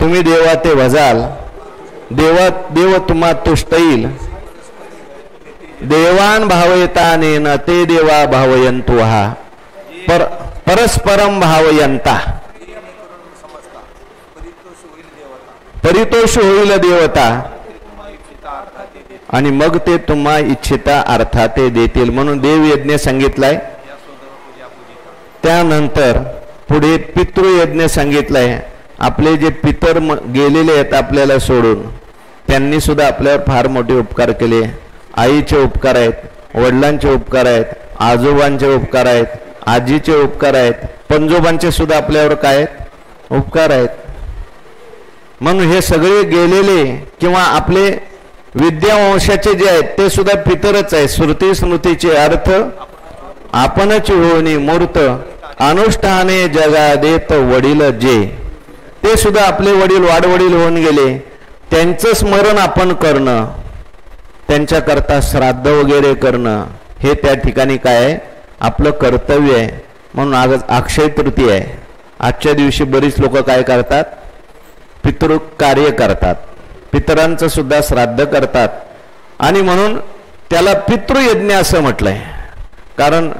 तुम्ही देवा ते भजाल, देव तुम्हा तुष्ट येईल, देवान भावयतानेन ते देवा भावयंतु हा, परस्परम भावयंता, परितोष होईल देवता, आणि मग ते तुम्हा इच्छिता अर्थात ते देतील. म्हणून देवयज्ञ सांगितलाय. त्यानंतर पुढे पितृयज्ञ सांगितलाय. आपले जे पितर गेलेले आहेत आपल्याला सोडून, त्यांनी सुद्धा आपल्यावर फार मोठे उपकार केले. आईचे उपकार आहेत, वडिलांचे उपकार आहेत, आजोबांचे उपकार आहेत, आजीचे उपकार आहेत, पंजोबांचे सुद्धा आपल्यावर काय उपकार आहेत. म्हणून हे सगळे गेलेले किंवा आपले विद्यावंशाचे जे आहेत ते सुद्धा पितरच आहे. श्रुती स्मृतीचे अर्थ आपणच होणी मूर्त, अनुष्ठाने जगा देत वडील जे, ते सुद्धा आपले वडील वाडवडील होऊन गेले. त्यांचं स्मरण आपण करणं, त्यांच्याकरता श्राद्ध वगैरे करणं, हे त्या ठिकाणी काय आहे, आपलं कर्तव्य आहे. म्हणून आज अक्षय तृतीया आहे. आजच्या दिवशी बरीच लोक काय करतात, पितृ कार्य करतात, पितरांचं सुद्धा श्राद्ध करतात. आणि म्हणून त्याला पितृयज्ञ असं म्हटलंय. कारण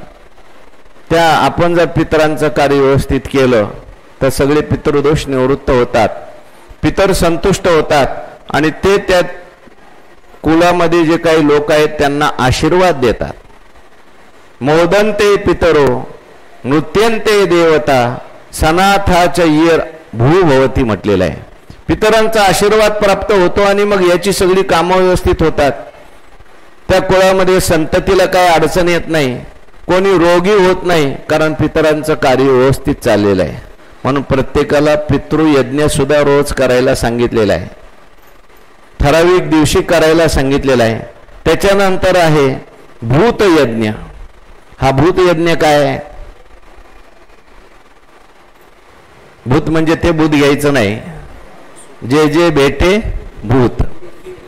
त्या आपण जर पितरांचं कार्य व्यवस्थित केलं तर सगळे पितृदोष निवृत्त होतात, पितर संतुष्ट होतात आणि ते त्या कुळामध्ये जे काही लोक आहेत त्यांना आशीर्वाद देतात. मोदन्ते पितरो नृत्यन्ते देवता सनाथाच येर भूभवती म्हटलेलं आहे. पितरांचा आशीर्वाद प्राप्त होतो आणि मग याची सगळी कामं व्यवस्थित होतात. त्या कुळामध्ये संततीला काय अडचण येत नाही, कोणी रोगी होत नाही, कारण पितरांचं कार्य व्यवस्थित चाललेलं आहे. म्हणून प्रत्येकाला पितृयज्ञ सुद्धा रोज करायला सांगितलेला आहे, ठराविक दिवशी करायला सांगितलेला आहे. त्याच्यानंतर आहे भूतयज्ञ. हा भूतयज्ञ काय आहे? भूत म्हणजे ते भूत घ्यायचं नाही, जे जे भेटे भूत,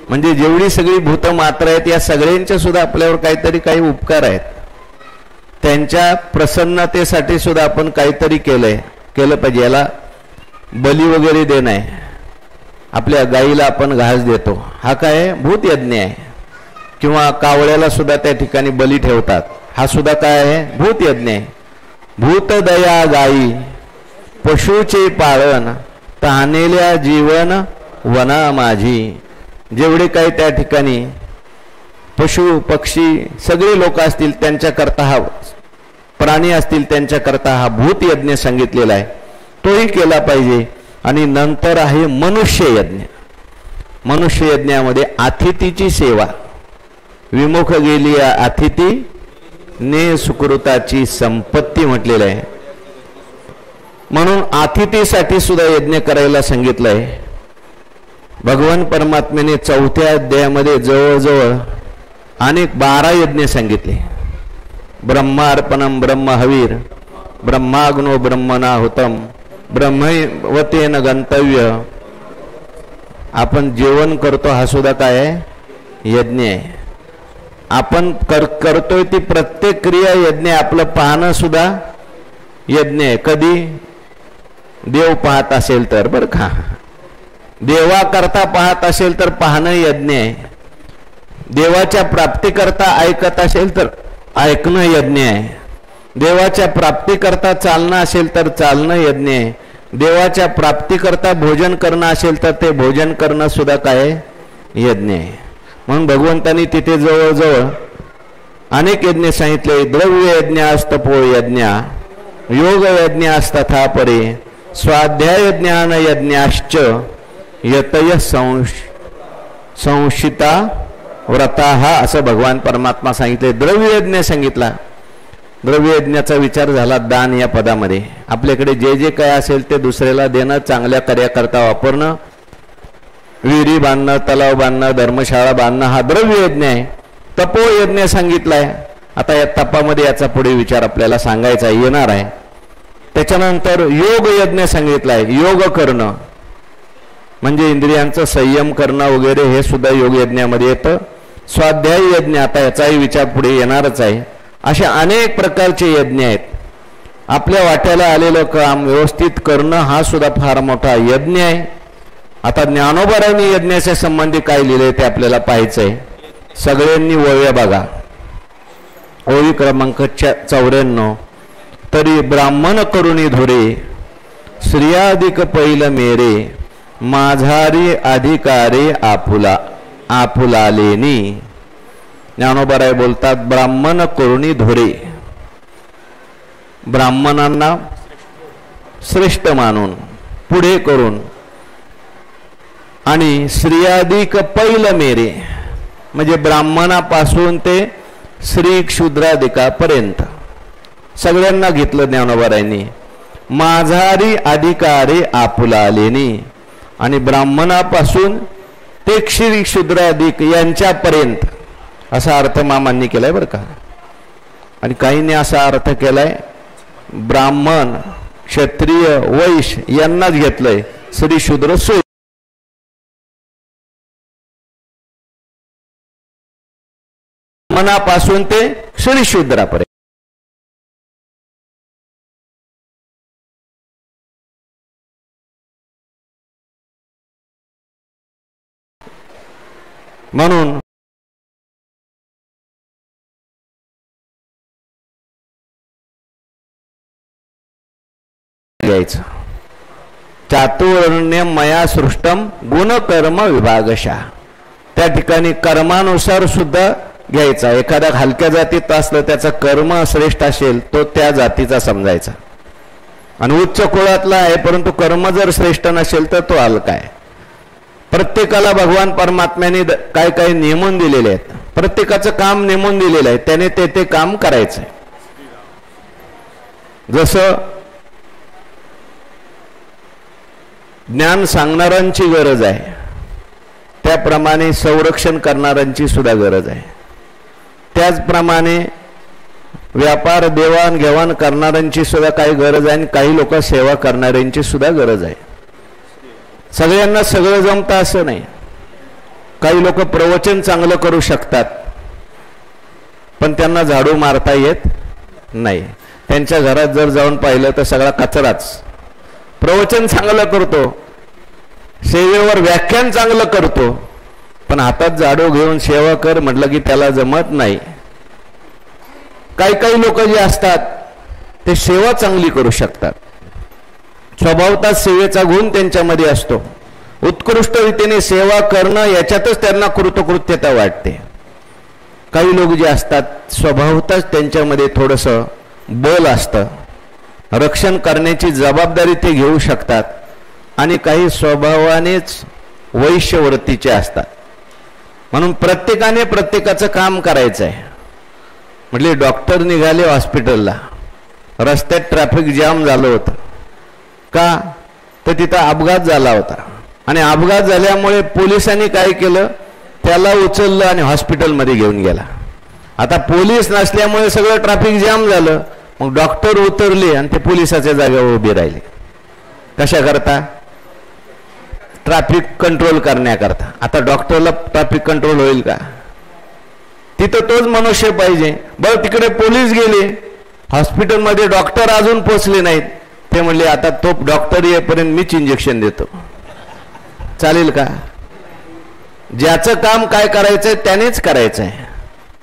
म्हणजे जेवढी सगळी भूत मात्र आहेत या सगळ्यांच्या सुद्धा आपल्यावर काहीतरी काही उपकार आहेत. त्यांच्या प्रसन्नतेसाठी सुद्धा आपण काहीतरी केलं पाहिजे. याला बली वगैरे देणं आहे. आपल्या गाईला आपण घास देतो, हा काय भूतयज्ञ आहे. किंवा कावळ्याला सुद्धा त्या ठिकाणी बली ठेवतात, हा सुद्धा काय आहे, भूतयज्ञ आहे. भूतदया गाई पशुचे पाळन तानेल्या जीवन वना माझी. जेवढे काही त्या ठिकाणी पशु पक्षी सगळे लोक असतील त्यांच्याकरता हा, प्राणी असतील त्यांच्याकरता हा भूतयज्ञ सांगितलेला आहे, तोही केला पाहिजे. आणि नंतर आहे मनुष्ययज्ञ. मनुष्ययज्ञामध्ये अतिथीची सेवा. विमुख गेली अतिथी ने सुकृताची संपत्ती म्हटलेलं आहे. म्हणून अतिथीसाठी सुद्धा यज्ञ करायला सांगितलंय. भगवान परमात्म्याने 4थ्या अध्यायामध्ये जवळजवळ अनेक 12 यज्ञ सांगितले. ब्रह्मार्पणम ब्रह्महवीर ब्रह्माग्नो ब्रह्मणाहुतम ब्रह्मवतेन गंतव्य. आपण जेवण करतो हा सुद्धा काय आहे, यज्ञ आहे. आपण करतोय ती प्रत्येक क्रिया यज्ञ. आपलं पाहणं सुद्धा यज्ञ आहे. कधी देव पाहत असेल तर, बरं का, देवाकरता पाहत असेल तर पाहणं यज्ञ आहे. देवाच्या प्राप्तीकरता ऐकत असेल तर ऐकणं यज्ञ आहे. देवाच्या प्राप्तीकरता चालणं असेल तर चालणं यज्ञ आहे. देवाच्या प्राप्तीकरता भोजन करणं असेल तर ते भोजन करणं सुद्धा काय यज्ञ आहे. म्हणून भगवंतांनी तिथे जवळजवळ अनेक यज्ञ सांगितले. द्रव्य यज्ञ तपो यज्ञ योग यज्ञ तथा परे स्वाध्याय ज्ञान यज्ञाश्च यतय संशिता व्रता. असं भगवान परमात्मा सांगितले. द्रव्य यज्ञ सांगितला. द्रव्य यज्ञाचा विचार झाला दान या पदामध्ये. आपल्याकडे जे जे काय असेल ते दुसऱ्याला देणं, चांगल्या कार्याकरता वापरणं, विहिरी बांधणं, तलाव बांधणं, धर्मशाळा बांधणं हा द्रव्य यज्ञ आहे. तपो यज्ञ सांगितलाय. आता या तपामध्ये याचा पुढे विचार आपल्याला सांगायचा येणार आहे. त्याच्यानंतर योग यज्ञ सांगितलाय. योग करणं म्हणजे इंद्रियांचं संयम करणं वगैरे हे सुद्धा योग यज्ञामध्ये येतं. स्वाध्याय यज्ञ आता याचाही विचार पुढे येणारच आहे. अशा अनेक प्रकारचे यज्ञ आहेत. आपल्या वाट्याला आलेलं काम व्यवस्थित करणं हा सुद्धा फार मोठा यज्ञ आहे. आता ज्ञानोबारांनी यज्ञाच्या संबंधी काय लिहिलंय ते आपल्याला पाहायचंय. सगळ्यांनी वळ्या बघा. ओळी क्रमांक 94. तरी ब्राह्मण करुणी धुरे स्त्रियाधिक पैल मेरे माझारी अधिकारे आपुलालेनी. ज्ञानोबाराय बोलतात ब्राह्मण करुणी धुरे, ब्राह्मणांना श्रेष्ठ मानून पुढे करून, आणि स्त्रियाधिक पैल मेरे म्हणजे ब्राह्मणापासून ते श्री क्षुद्राधिकापर्यंत सगळ्यांना घेतलं ज्ञानोबारायांनी. माझारी अधिकारे आपुलालेनी आणि ब्राह्मणापासून ते श्री क्षुद्राधिक यांच्यापर्यंत असा अर्थ मामांनी केलाय बरं का. आणि काहींनी असा अर्थ केलाय ब्राह्मण क्षत्रिय वैश्य यांनाच घेतलंय, श्री शूद्र सोय. ब्राह्मणापासून ते श्री शूद्रापर्यंत. म्हणून घ्यायचं. चातुर्ण्य मया सृष्टम गुणकर्म विभागशः. त्या ठिकाणी कर्मानुसार सुद्धा घ्यायचा. एखाद्या हलक्या जातीत असलं त्याचं कर्म श्रेष्ठ असेल तो त्या जातीचा समजायचा, आणि उच्च कुळातला आहे परंतु कर्म जर श्रेष्ठ नसेल तर तो हलका आहे. प्रत्येकाला भगवान परमात्म्याने काय काय नेमून दिलेले आहेत. प्रत्येकाचं काम नेमून दिलेलं आहे, त्याने ते काम करायचं. जसं ज्ञान सांगणाऱ्यांची गरज आहे त्याप्रमाणे संरक्षण करणाऱ्यांची सुद्धा गरज आहे. त्याचप्रमाणे व्यापार देवाणघेवाण करणाऱ्यांची सुद्धा काही गरज आहे, आणि काही लोक सेवा करणाऱ्यांची सुद्धा गरज आहे. सगळ्यांना सगळं जमतं असं नाही. काही लोक प्रवचन चांगलं करू शकतात पण त्यांना झाडू मारता येत नाही. त्यांच्या घरात जर जाऊन पाहिलं तर सगळा कचराच. प्रवचन चांगलं करतो, सेवेवर व्याख्यान चांगलं करतो, पण हातात झाडू घेऊन सेवा कर म्हटलं की त्याला जमत नाही. काही काही लोक जे असतात ते सेवा चांगली करू शकतात. स्वभावतः सेवेचा गुण त्यांच्यामध्ये असतो. उत्कृष्ट रीतीने सेवा करणं याच्यातच त्यांना कृतकृत्यता वाटते. काही लोक जे असतात स्वभावतःच त्यांच्यामध्ये थोडंसं बल असतं, रक्षण करण्याची जबाबदारी ते घेऊ शकतात, आणि काही स्वभावानेच वैश्यवृत्तीचे असतात. म्हणून प्रत्येकाने प्रत्येकाचं काम करायचं आहे. म्हटले डॉक्टर निघाले हॉस्पिटलला, रस्त्यात ट्रॅफिक जाम झालं होतं. का तर तिथं अपघात झाला होता, आणि अपघात झाल्यामुळे पोलिसांनी काय केलं, त्याला उचललं आणि हॉस्पिटलमध्ये घेऊन गेला. आता पोलीस नसल्यामुळे सगळं ट्रॅफिक जाम झालं. मग डॉक्टर उतरले आणि ते पोलिसाच्या जागेवर उभे राहिले. कशा करता? ट्रॅफिक कंट्रोल करण्याकरता. आता डॉक्टरला ट्रॅफिक कंट्रोल होईल का? तिथं तोच मनुष्य पाहिजे. बरं तिकडे पोलीस गेले, हॉस्पिटलमध्ये डॉक्टर अजून पोचले नाहीत. ते म्हणले आता तो डॉक्टर येईपर्यंत मीच इंजेक्शन देतो. चालेल का? ज्याचं काम काय करायचंय त्यानेच करायचंय.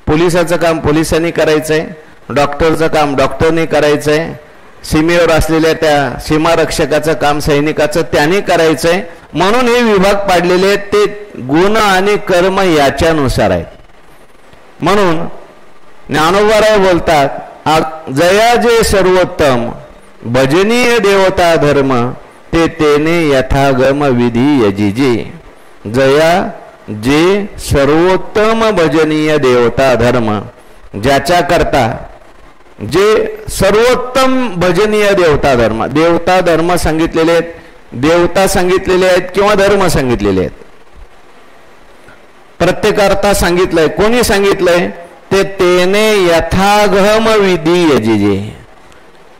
पोलिसाचं काम पोलिसांनी करायचंय, डॉक्टरचं काम डॉक्टरने करायचंय, सीमेवर असलेल्या त्या सीमारक्षकाचं काम सैनिकाचं त्याने करायचंय. म्हणून हे विभाग पाडलेले आहेत, ते गुण आणि कर्म याच्यानुसार आहेत. म्हणून ज्ञानोबाराय बोलतात, जया जे सर्वोत्तम भजनीय देवता धर्म ते तेने यथागम विधी यजिजे. जया जे सर्वोत्तम भजनीय देवता धर्म, ज्याच्या करता जे सर्वोत्तम भजनीय देवता धर्म, देवता धर्म सांगितलेले आहेत, देवता सांगितलेले आहेत किंवा धर्म सांगितलेले आहेत. प्रत्येकार्था सांगितलंय. कोणी सांगितलंय? ते तेने यथागम विधी यजिजे.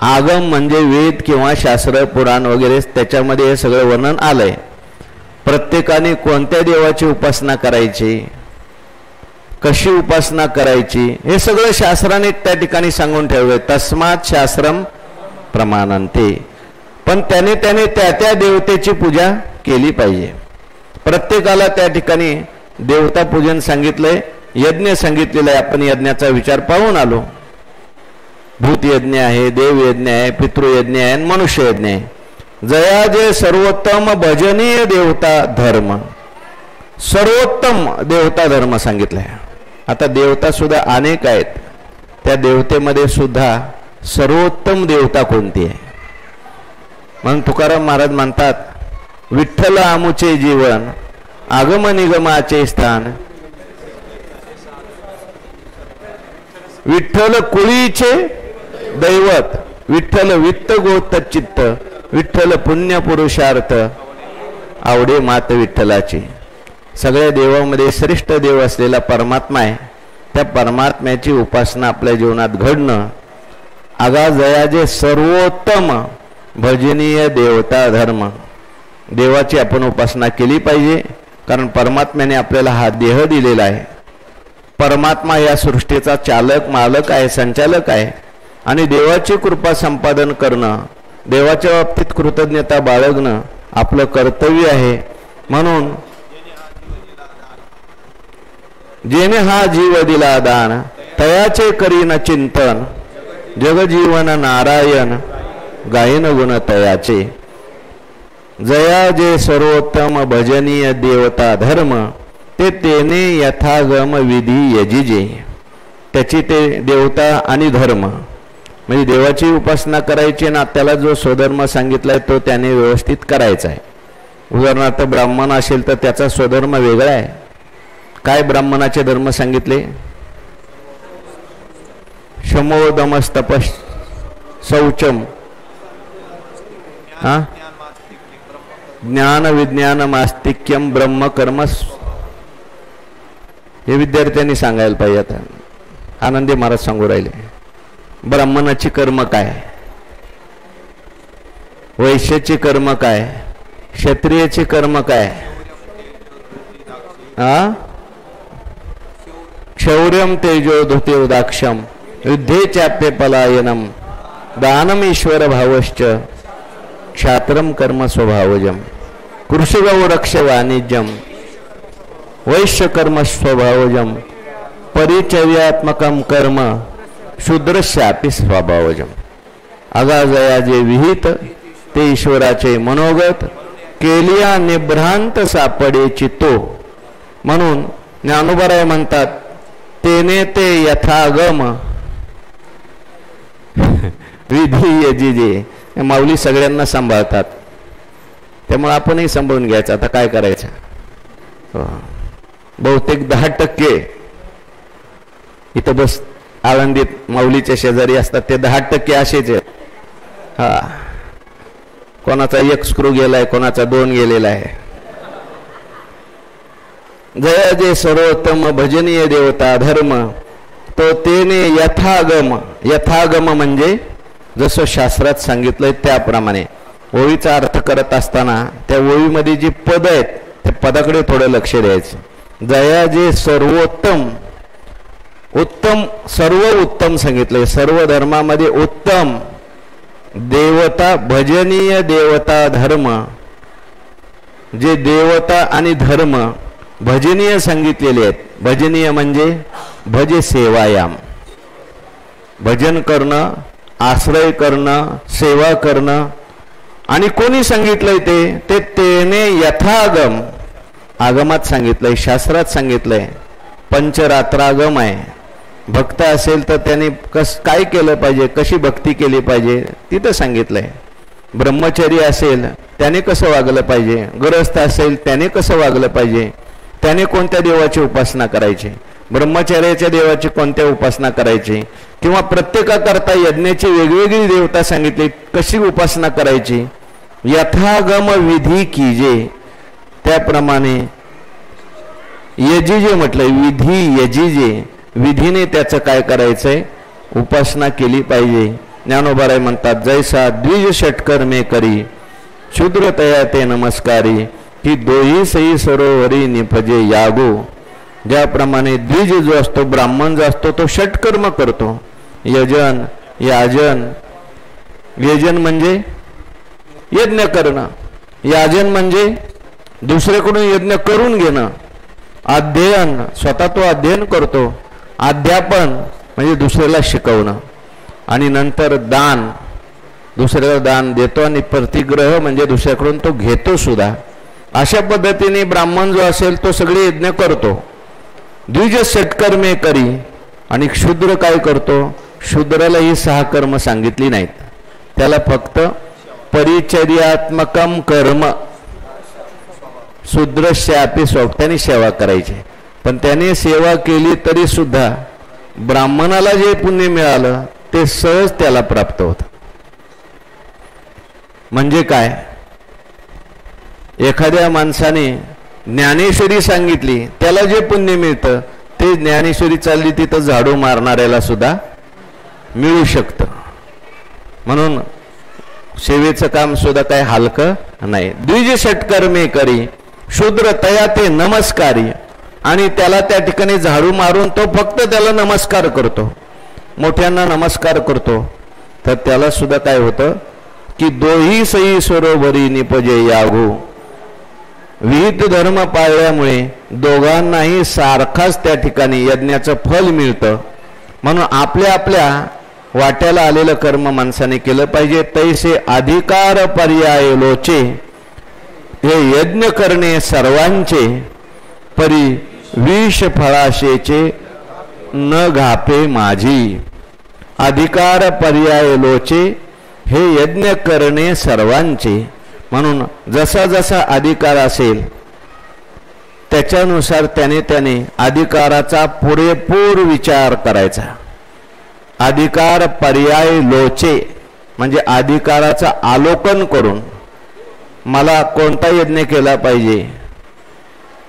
आगम म्हणजे वेद किंवा शास्त्र पुराण वगैरे, त्याच्यामध्ये हे सगळं वर्णन आलंय. प्रत्येकाने कोणत्या देवाची उपासना करायची, कशी उपासना करायची, हे सगळं शास्त्राने त्या ठिकाणी सांगून ठेवलंय. तस्मात् शास्त्रम प्रमाणन्ते. पण त्याने त्या त्या देवतेची पूजा केली पाहिजे. प्रत्येकाला त्या ठिकाणी देवता पूजन सांगितलंय, यज्ञ सांगितलेलं आहे. आपण यज्ञाचा विचार पाहून आलो. भूतयज्ञ आहे, देवयज्ञ आहे, पितृयज्ञ आहे, मनुष्य यज्ञ आहे. जया जे सर्वोत्तम भजनीय देवता धर्म, सर्वोत्तम देवता धर्म सांगितलाय. आता देवता सुद्धा अनेक आहेत. त्या देवतेमध्ये सुद्धा सर्वोत्तम देवता कोणती आहे? म्हणून तुकाराम महाराज म्हणतात, विठ्ठल आमुचे जीवन आगम निगमाचे स्थान, विठ्ठल कुळीचे दैवत, विठ्ठल वित्त गोत चित्त, विठ्ठल पुण्य पुरुषार्थ आवडे मात विठ्ठलाची. सगळ्या देवामध्ये श्रेष्ठ देव असलेला परमात्मा आहे. त्या परमात्म्याची उपासना आपल्या जीवनात घडणं, आगा जया जे सर्वोत्तम भजनीय देवता धर्म, देवाची आपण उपासना केली पाहिजे. कारण परमात्म्याने आपल्याला हा देह दिलेला आहे. परमात्मा या सृष्टीचा चालक मालक आहे, संचालक आहे आणि देवाची कृपा संपादन करणं, देवाच्या बाबतीत कृतज्ञता बाळगणं आपलं कर्तव्य आहे. म्हणून जेने हा जीव दिला दान, तयाचे करीन चिंतन, जगजीवन नारायण गायन गुण तयाचे. जया जे सर्वोत्तम भजनीय देवता धर्म, ते तेने यथागम विधी यजिजे. त्याची ते देवता आणि धर्म म्हणजे देवाची उपासना करायची ना, त्याला जो स्वधर्म सांगितलाय तो त्याने व्यवस्थित करायचा आहे. उदाहरणार्थ ब्राह्मण असेल तर त्याचा स्वधर्म वेगळा आहे. काय ब्राह्मणाचे धर्म सांगितले? शमो दमस्तपस शौचम, ज्ञान विज्ञान मास्तिक्यम ब्रह्म कर्म. हे विद्यार्थ्यांनी सांगायला पाहिजे. आता आनंदी महाराज सांगू राहिले. ब्राह्मणाची कर्म काय, वैश्याची कर्म काय, क्षत्रियाची कर्म काय? क्षौर्यम तेजो धृतिर्दाक्षम युद्धे चाप्य पलायनम दानम ईश्वर भावश्च क्षात्रम कर्म स्वभावजम कृषिगौ रक्ष वाणिज्यम वैश्य कर्म स्वभावजम परिचर्यात्मकम कर्म शूद्रस्यापि स्वभावजम. अगाजया जे विहित ते ईश्वराचे मनोगत, केलिया निभ्रांत सापडे चित्तो. म्हणून ज्ञानोबराय म्हणतात तेने ते यथागम विधी यजिजे. माऊली सगळ्यांना सांभाळतात, त्यामुळे आपणही सांभाळून घ्यायचं. आता काय करायचं? बहुतेक 10% इथं बस आळंदीत माऊलीच्या शेजारी असतात ते 10% असेच. कोणाचा 1 स्क्रू गेलाय, कोणाचा 2 गेलेला आहे. जया जे सर्वोत्तम भजनीय देवता धर्म, तो तेने यथागम. यथागम म्हणजे जसं शास्त्रात सांगितलंय त्याप्रमाणे. ओळीचा अर्थ करत असताना त्या ओळीमध्ये जी पद आहेत त्या पदाकडे थोडं लक्ष द्यायचं. जया जे सर्वोत्तम, उत्तम, सर्व उत्तम सांगितलंय. सर्व धर्मामध्ये उत्तम देवता, भजनीय देवता धर्म. जे देवता आणि धर्म भजनीय सांगितलेले आहेत. भजनीय म्हणजे भज सेवायाम, भजन करणं, आश्रय करणं, सेवा करणं. आणि कोणी सांगितलंय ते तेने यथागम, आगमात सांगितलंय, शास्त्रात सांगितलंय. पंचरात्रागम आहे. भक्त असेल तर त्याने काय केलं पाहिजे, कशी भक्ती केली पाहिजे तिथं सांगितलंय. ब्रह्मचर्य असेल त्याने कसं वागलं पाहिजे, गृहस्थ असेल त्याने कसं वागलं पाहिजे, त्याने कोणत्या देवाची उपासना करायची, ब्रह्मचर्याच्या देवाची कोणत्या उपासना करायची, किंवा प्रत्येकाकरता यज्ञाची वेगवेगळी देवता सांगितली, कशी उपासना करायची. यथागम विधी कीजे, त्याप्रमाणे यजिजे म्हटलंय. विधी यजिजे, विधीने त्याचं काय करायचंय, उपासना केली पाहिजे. ज्ञानोबाराय म्हणतात जैसा द्विज षटकर मे करी शूद्र तया ते नमस्कारी की दोही सई सरोवरी निपजे यागो. ज्याप्रमाणे द्विज जो असतो, ब्राह्मण जो असतो, तो षटकर्म करतो. यजन, याजन. यजन म्हणजे यज्ञ करणं, याजन म्हणजे दुसऱ्याकडून यज्ञ करून घेणं. अध्ययन, स्वतः तो अध्ययन करतो. अध्यापन म्हणजे दुसऱ्याला शिकवणं. आणि नंतर दान, दुसऱ्याला दान देतो. आणि प्रतिग्रह म्हणजे दुसऱ्याकडून तो घेतो सुद्धा. अशा पद्धतीने ब्राह्मण जो असेल तो सगळे यज्ञ करतो. द्विज षटकर्मे करी. आणि शूद्र काय करतो, शूद्राला ही 6 कर्म सांगितली नाहीत. त्याला फक्त परिचर्यात्मकम कर्म शूद्रस्यापि स्वप्नाने सेवा करायची. पण त्याने सेवा केली तरी सुद्धा ब्राह्मणाला जे पुण्य मिळालं ते सहज त्याला प्राप्त होतं. म्हणजे काय, एखाद्या माणसाने ज्ञानेश्वरी सांगितली, त्याला जे पुण्य मिळतं ते ज्ञानेश्वरी चालली तिथं झाडू मारणाऱ्याला सुद्धा मिळू शकतं. म्हणून सेवेचं काम सुद्धा काय हलकं नाही. द्विज षटकर्मे करी शूद्र तया ते नमस्कारी. आणि त्याला त्या ठिकाणी झाडू मारून तो फक्त त्याला नमस्कार करतो, मोठ्यांना नमस्कार करतो, तर त्याला सुद्धा काय होतं की दोही सई सरोवरी निपजे यागो, विहित धर्म पाळल्यामुळे दोघांनाही सारखाच त्या ठिकाणी यज्ञाचं फल मिळतं. म्हणून आपल्या आपल्या वाट्याला आलेलं कर्म माणसाने केलं पाहिजे. तैसे अधिकार पर्याय लोचे, हे यज्ञ करणे सर्वांचे, परी विष फळाशेचे न घापे माझी. अधिकार पर्याय लोचे, हे यज्ञ करणे सर्वांचे. म्हणून जसा जसा अधिकार असेल त्याच्यानुसार त्याने अधिकाराचा पुरेपूर विचार करायचा. अधिकार पर्याय लोचे म्हणजे अधिकाराचा आलोकन करून मला कोणता यज्ञ केला पाहिजे,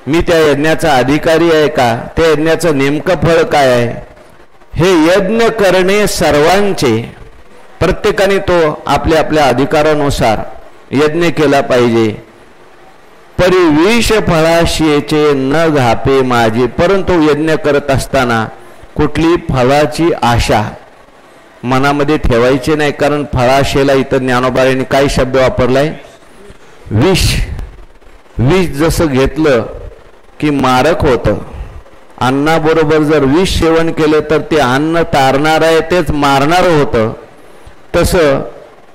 मी त्या यज्ञाचा अधिकारी आहे का, त्या यज्ञाचं नेमकं फळ काय आहे, हे यज्ञ करणे सर्वांचे. प्रत्येकाने तो आपल्या आपल्या अधिकारानुसार यज्ञ केला पाहिजे. परी विष फळाशीचे न घापे माझी, परंतु यज्ञ करत असताना कुठली फळाची आशा मनामध्ये ठेवायची नाही. कारण फळाशेला इथं ज्ञानोबाईंनी काय शब्द वापरलाय, विष. विष जसं घेतलं की मारक होतं, अन्नाबरोबर जर विष सेवन केलं तर ते अन्न तारणार आहे, तेच मारणार होतं. तसं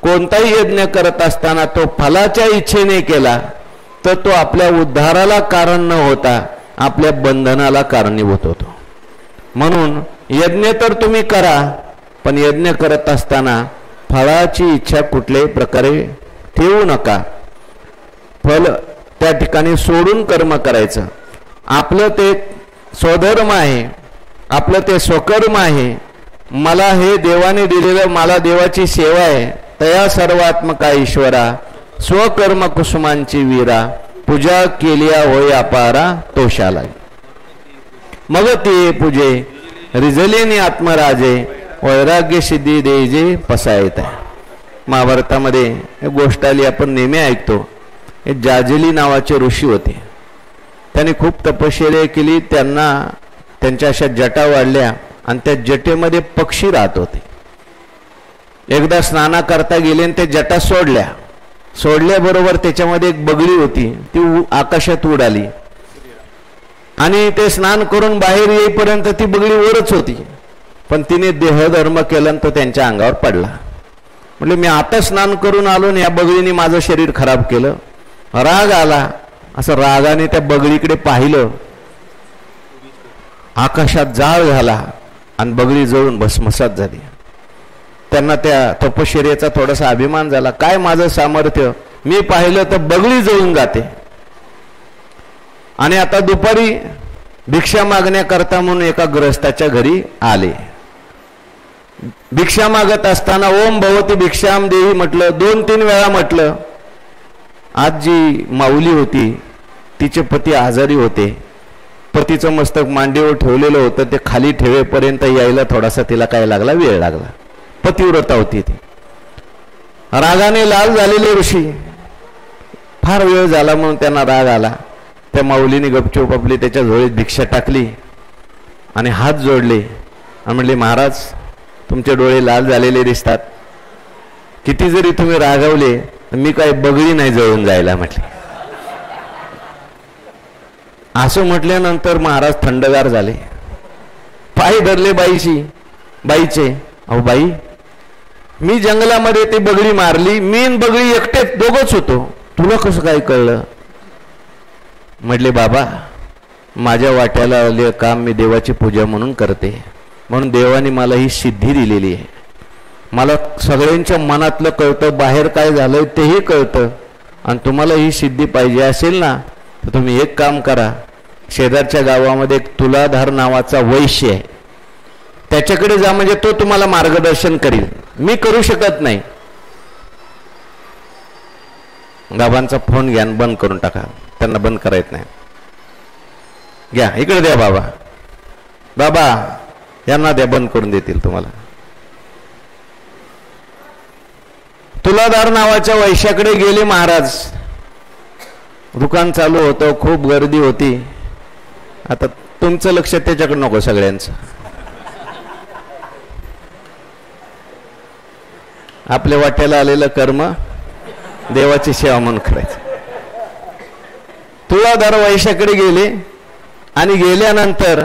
कोणताही यज्ञ करत असताना तो फलाच्या इच्छेने केला तर तो आपल्या उद्धाराला कारण न होता आपल्या बंधनाला कारणीभूत होतो. म्हणून यज्ञ तर तुम्ही करा, पण यज्ञ करत असताना फळाची इच्छा कुठल्याही प्रकारे ठेवू नका. फल त्या ठिकाणी सोडून कर्म करायचं. आपलं ते स्वधर्म आहे, आपलं ते स्वकर्म आहे. मला हे देवाने दिलेलं, मला देवाची सेवा आहे. तया सर्वात्मका ईश्वरा, स्वकर्म कुसुमांची वीरा, पूजा केलिया होय अपारा तोषाला. मग ते पूजे रिझलेनी आत्मराजे, वैराग्य सिद्धी देजे पसायत. महाभारतामध्ये गोष्ट आली, आपण नेहमी ऐकतो. हे जाजली नावाचे ऋषी होते, त्यांनी खूप तपश्चर्या केली. त्यांना त्यांच्या अशा जटा वाढल्या आणि त्या जटेमध्ये पक्षी राहत होते. एकदा स्नाना करता गेले आणि ते जटा सोडल्याबरोबर त्याच्यामध्ये एक बगळी होती, ती आकाशात उडाली आणि ते स्नान करून बाहेर येईपर्यंत ती बगळी वरच होती. पण तिने देहधर्म केला आणि तो त्यांच्या अंगावर पडला. म्हणजे मी आता स्नान करून आलो आणि या बगळीने माझं शरीर खराब केलं. राग आला. असं रागाने त्या बगळीकडे पाहिलं, आकाशात जाळ झाला आणि बगळी जळून भस्मसात झाली. त्यांना त्या तपश्चर्याचा थोडासा अभिमान झाला. काय माझं सामर्थ्य, मी पाहिलं तर बगळी जळून जाते. आणि आता दुपारी भिक्षा मागण्याकरता म्हणून एका गृहस्थाच्या घरी आले. भिक्षा मागत असताना ओम भवती भिक्षाम देही म्हटलं, 2-3 वेळा म्हटलं. आज जी माऊली होती तिचे पती आजारी होते. पतीचं मस्तक मांडीवर ठेवलेलं होतं, ते खाली ठेवेपर्यंत यायला थोडासा तिला काय लागला, वेळ लागला. पतिव्रता होती ती. रागाने लाल झालेले ऋषी, फार वेळ झाला म्हणून त्यांना राग आला. त्या माऊलीने गपचूप आपली त्याच्या झोळीत भिक्षा टाकली आणि हात जोडले आणि म्हणले, महाराज तुमचे डोळे लाल झालेले दिसतात. किती जरी तुम्ही रागावले मी काय बगळी नाही जळून जायला म्हटले. असं म्हटल्यानंतर महाराज थंडगार झाले. पाय धरले बाईचे. अहो बाई, मी जंगलामध्ये ती बगळी मारली, मी आणि बगळी एकटेच दोघच होतो, तुला कसं काय कळलं? म्हटले, बाबा माझ्या वाट्याला आले काम मी देवाची पूजा म्हणून करते, म्हणून देवाने मला ही सिद्धी दिलेली आहे. मला सगळ्यांच्या मनातलं कळतं, बाहेर काय झालंय तेही कळतं. आणि तुम्हाला ही सिद्धी पाहिजे असेल ना तर तुम्ही एक काम करा. शेजारच्या गावामध्ये एक तुलाधार नावाचा वैश्य आहे, त्याच्याकडे जा, म्हणजे तो तुम्हाला मार्गदर्शन करील, मी करू शकत नाही. बाबांचा फोन घ्या बंद करून टाका, त्यांना बंद करायचं नाही. घ्या इकडे द्या बाबा, बाबा यांना द्या, बंद करून देतील तुम्हाला. तुलाधार नावाच्या वैश्याकडे गेले महाराज. दुकान चालू होतं, खूप गर्दी होती. आता तुमचं लक्ष त्याच्याकडे नको सगळ्यांचं. आपल्या वाट्याला आलेलं कर्म देवाची सेवा म्हणून करायचं. तुळाधार वैशाकडे गेले आणि गेल्यानंतर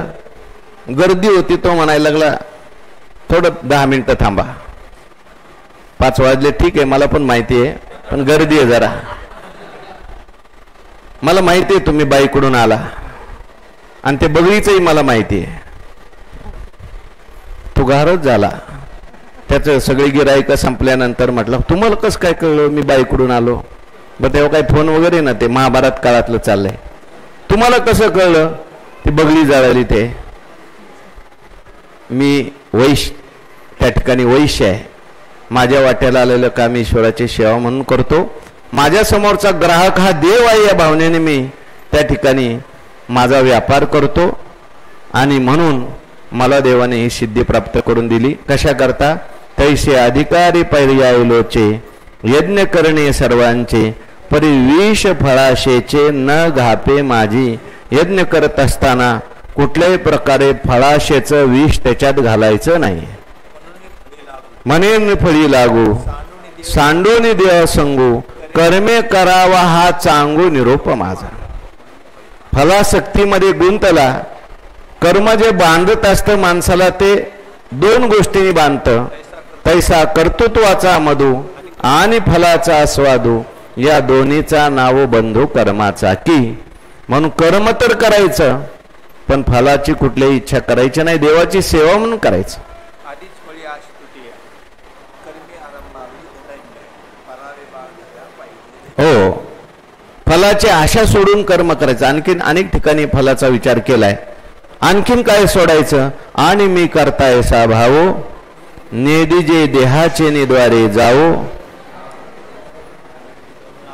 गर्दी होती. तो म्हणायला लागला थोडं 10 मिनिटं थांबा. 5 वाजले, ठीक आहे, मला पण माहिती आहे, पण गर्दी आहे जरा. मला माहिती आहे तुम्ही बाईकडून आला आणि ते बगळीचंही मला माहिती आहे. तो गारच झाला. त्याचं सगळी गिराईक संपल्यानंतर म्हटलं तुम्हाला कसं काय कळलं मी बाईकडून आलो? बरं तेव्हा काही फोन वगैरे ना, ते महाभारत काळातलं चाललंय. तुम्हाला कसं कळलं? ती बगळी जळाली. ते मी वैश्य, त्या ठिकाणी वैश्य आहे. माझ्या वाट्याला आलेलं काम ईश्वराची सेवा म्हणून करतो. माझ्या समोरचा ग्राहक हा देव आहे या भावनेने मी त्या ठिकाणी माझा व्यापार करतो. आणि म्हणून मला देवाने ही सिद्धी प्राप्त करून दिली. कशा करता? तैसे अधिकारी पर्यायलोचे यज्ञ करणे सर्वांचे परी विष फळाशेचे न घापे माझी. यज्ञ करत असताना कुठल्याही प्रकारे फळाशेचं विष त्याच्यात घालायचं नाही. म्हणेन फळी लागू सांडोनी देह संगू कर्मे करावा हा चांगू निरोप माझा. फलासक्तीमध्ये गुंतला. कर्म जे बांधत असतं माणसाला ते 2 गोष्टींनी बांधतं. तैसा कर्तृत्वाचा मधू आणि फलाचा स्वादू या दोन्हीचा नाव बंधू कर्माचा की. म्हणून कर्म तर करायचं पण फलाची कुठलीही इच्छा करायची नाही. देवाची सेवा म्हणून करायचं. हो, फलाची आशा सोडून कर्म करायचं. आणखीन अनेक ठिकाणी फलाचा विचार केलाय. आणखीन काय सोडायचं? आणि मी करताय सा भावो नेदिजे देहाचे निद्वारे जावो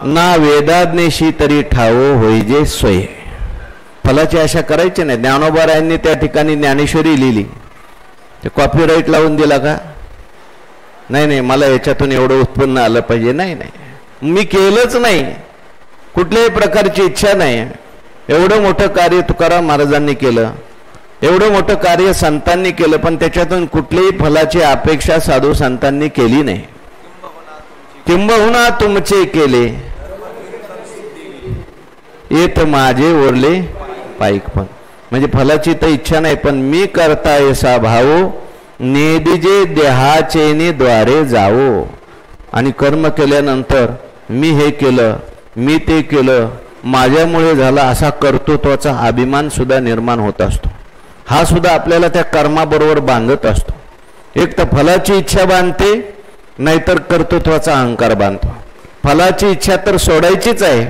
ना वेदाज्ञेशी तरी ठावो होईजे सोय. फलाची आशा करायची नाही. ज्ञानोबारायांनी त्या ठिकाणी ज्ञानेश्वरी लिहिली. ते कॉपीराईट लावून दिला का? नाही, मला याच्यातून एवढं उत्पन्न आलं पाहिजे. नाही, मी केलंच नाही. कुठल्याही प्रकारची इच्छा नाही. एवढं मोठं कार्य तुकाराम महाराजांनी केलं, एवढं मोठं कार्य संतांनी केलं, पण त्याच्यातून कुठलीही फलाची अपेक्षा साधू संतांनी केली नाही. किंबहुना तुमचे केले येत माझे ओरले पाईकपण. म्हणजे फलाची तर इच्छा नाही, पण मी करताय सा भावो नेदिजे देहाचे द्वारे जावो. आणि कर्म केल्यानंतर मी हे केलं, मी ते केलं, माझ्यामुळे झाला असा कर्तृत्वाचा अभिमान सुद्धा निर्माण होत असतो. हा सुद्धा आपल्याला त्या कर्माबरोबर बांधत असतो. एक तर फलाची इच्छा बांधते, नाहीतर कर्तृत्वाचा अहंकार बांधतो. फलाची इच्छा तर सोडायचीच आहे,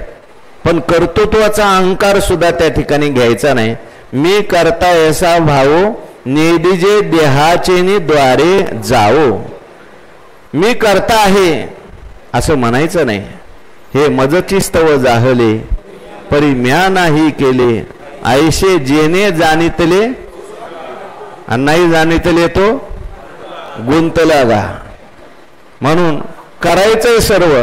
पण कर्तृत्वाचा अहंकार सुद्धा त्या ठिकाणी घ्यायचा नाही. मी करता ऐसा भावो नेदिजे देहाचे द्वारे जावो. मी करता आहे असं म्हणायचं नाही. हे मजची स्तव जाहले परी म्या नाही केले ऐशे जेने जाणितले आणि नाही जाणितले तो गुंतला गा. म्हणून करायचंय सर्व,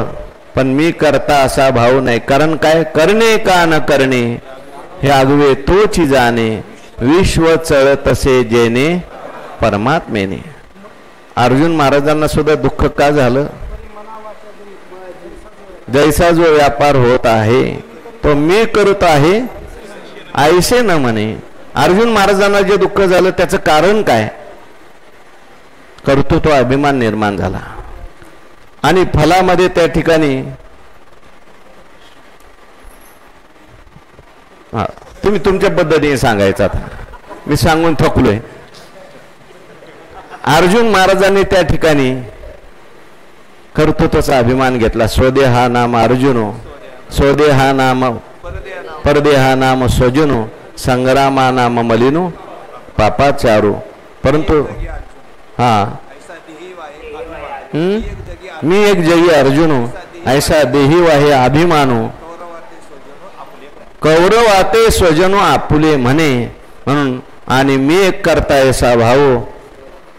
पण मी करता असा भाव नाही. कारण काय? करणे का न करणे हे आगवे तोची जाणे विश्व चळतसे जेने परमात्मेने. अर्जुन महाराजांना सुद्धा दुःख का झालं? जैसा जो व्यापार होत आहे तो मी करत आहे ऐसे न म्हणे. अर्जुन महाराजांना जे दुःख झालं त्याचं कारण काय? कर्तृत्व अभिमान निर्माण झाला. आणि फलामध्ये त्या ठिकाणी तुम्ही तुमच्या पद्धतीने सांगायचं. आता मी सांगून थकलोय. अर्जुन महाराजांनी त्या ठिकाणी कर्तृत्वाचा अभिमान घेतला. स्वदेहा नाम अर्जुनो स्वदेहा नाम परदेहा नाम स्वजनो संग्रामा नाम मलिनो पापाचारो. परंतु मी एक जगी अर्जुनो ऐसा देही वाहे अभिमानो कौरवाते स्वजनो आपुले म्हणे. म्हणून आणि मी एक करता ऐसा भावो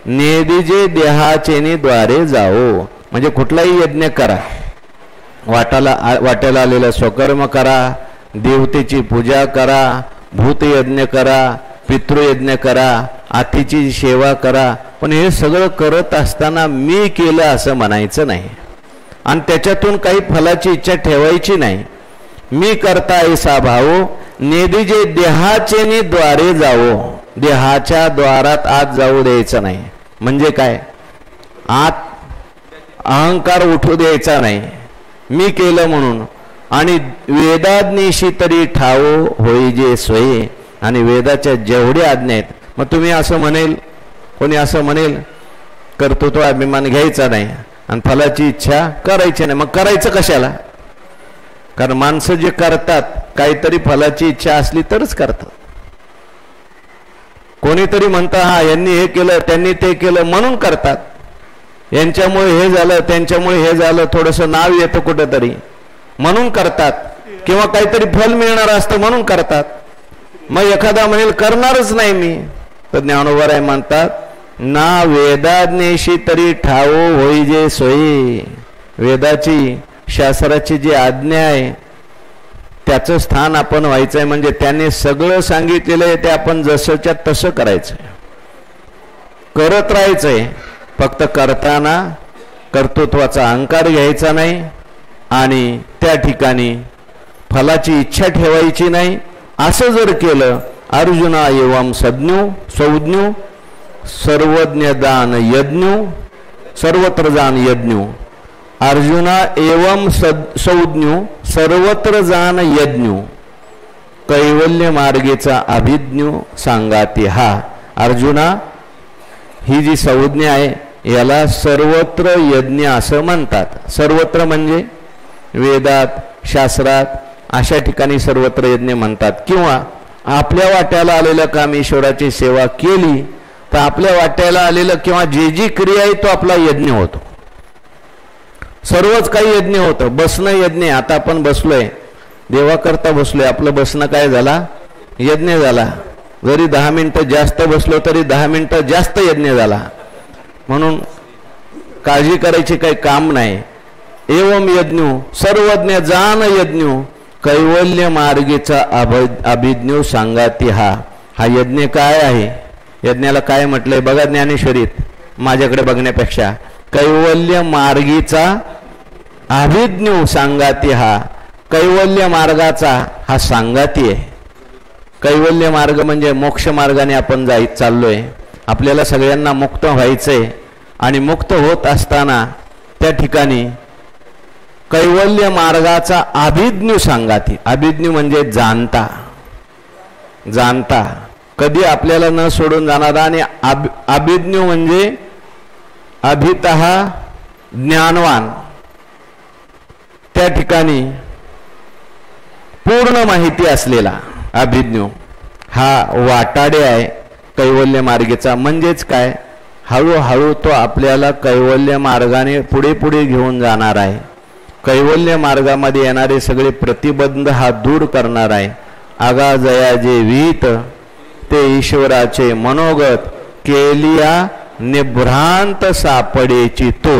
नेदिजे देहाचेने द्वारे जाओ. म्हणजे कुठलाही यज्ञ करा, वाट्याला आलेलं स्वकर्म करा, देवतेची पूजा करा, भूतयज्ञ करा, पितृयज्ञ करा, अतिथीची सेवा करा, पण हे सगळं करत असताना मी केलं असं म्हणायचं नाही आणि त्याच्यातून काही फलाची इच्छा ठेवायची नाही. मी करता ऐसा भाव नेदिजे देहाचे नि द्वारे जावो, देहाच्या द्वारात आत जाऊ द्यायचं नाही. म्हणजे काय, आत अहंकार उठू द्यायचा नाही मी केलं म्हणून. आणि वेदाज्ञेशी तरी ठावो होई जे सोये, आणि वेदाच्या जेवढ्या आज्ञा आहेत. मग तुम्ही असं म्हणेल, कोणी असं म्हणेल कर्तृत्व अभिमान घ्यायचा नाही आणि फलाची इच्छा करायची नाही. मग करायचं कशाला? कारण माणसं जे करतात काहीतरी फलाची इच्छा असली तरच करतात. कोणीतरी म्हणतं हा यांनी हे केलं त्यांनी ते केलं म्हणून करतात, यांच्यामुळे हे झालं त्यांच्यामुळे हे झालं, थोडंसं नाव येतं कुठंतरी म्हणून करतात, किंवा काहीतरी फल मिळणार असतं म्हणून करतात. मग एखादा म्हणेल करणारच नाही मी, तर ज्ञानोबा म्हणतात ना वेदाज्ञेशी तरी ठावो होई जे सोयी. वेदाची शास्त्राची जी आज्ञा आहे त्याचं स्थान आपण व्हायचंय. म्हणजे त्याने सगळं सांगितलेलं आहे ते आपण जसंच्या तसं करायचं, करत राहायचंय. फक्त करताना कर्तृत्वाचा अहंकार घ्यायचा नाही आणि त्या ठिकाणी फलाची इच्छा ठेवायची नाही. असं जर केलं, अर्जुना एवं संज्ञो सर्वज्ञ दान यज्ञ सर्वत्र जान यज्ञ. अर्जुना एवं संज्ञो सर्वत्र जान यज्ञ कैवल्य मार्गेचा अभिज्ञ सांगाती. हा अर्जुना, ही जी संज्ञा आहे याला सर्वत्र यज्ञ असं म्हणतात. सर्वत्र म्हणजे वेदात शास्त्रात अशा ठिकाणी सर्वत्र यज्ञ म्हणतात. किंवा आपल्या वाट्याला आलेलं काम ईश्वराची सेवा केली तर आपल्या वाट्याला आलेलं किंवा जी जी क्रिया आहे तो आपला यज्ञ होतो. सर्वच काही यज्ञ होतं. बसणं यज्ञ. आता आपण बसलोय, देवाकरता बसलोय, आपलं बसणं काय झाला, यज्ञ झाला. जरी 10 मिनिटं जास्त बसलो तरी 10 मिनिटं जास्त यज्ञ झाला. म्हणून काळजी करायची काही काम नाही. एवं यज्ञ सर्वज्ञ जान यज्ञ कैवल्य मार्गेचा अभिज्ञ सांगाती. हा यज्ञ काय आहे, यज्ञाला काय म्हटलंय बघा ज्ञानेश्वरीत, माझ्याकडे बघण्यापेक्षा. कैवल्य मार्गीचा अभिज्ञ सांगाती. हा कैवल्य मार्गाचा हा सांगाती आहे. कैवल्य मार्ग म्हणजे मोक्ष मार्गाने आपण चाललोय. आपल्याला सगळ्यांना मुक्त व्हायचंय आणि मुक्त होत असताना त्या ठिकाणी कैवल्य मार्गाचा अभिज्ञ सांगाती. अभिज्ञ म्हणजे जाणता, जाणता कधी आपल्याला न सोडून जाणारा. आणि अभिज्ञ म्हणजे अभितः ज्ञानवान, त्या ठिकाणी पूर्ण माहिती असलेला अभिज्ञ. हा वाटाडे आहे कैवल्य मार्गेचा. म्हणजेच काय, हळूहळू तो आपल्याला कैवल्य मार्गाने पुढे पुढे घेऊन जाणार आहे. कैवल्य मार्गामध्ये येणारे सगळे प्रतिबंध हा दूर करणार आहे. आगा जया जे विहित ते ईश्वराचे मनोगत केलिया निभ्रांत सापडेची तो.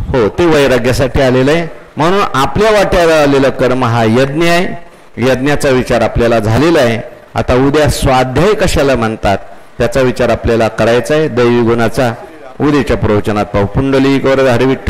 हो, ते वैराग्यासाठी आलेलं आहे. म्हणून आपल्या वाट्याला आलेलं कर्म हा यज्ञ आहे. यज्ञाचा विचार आपल्याला झालेला आहे. आता उद्या स्वाध्याय कशाला म्हणतात त्याचा विचार आपल्याला करायचा आहे. दैवी गुणाचा उद्याच्या प्रवचनात पाहू. पुंडलिक वरद हरिविठ्ठल.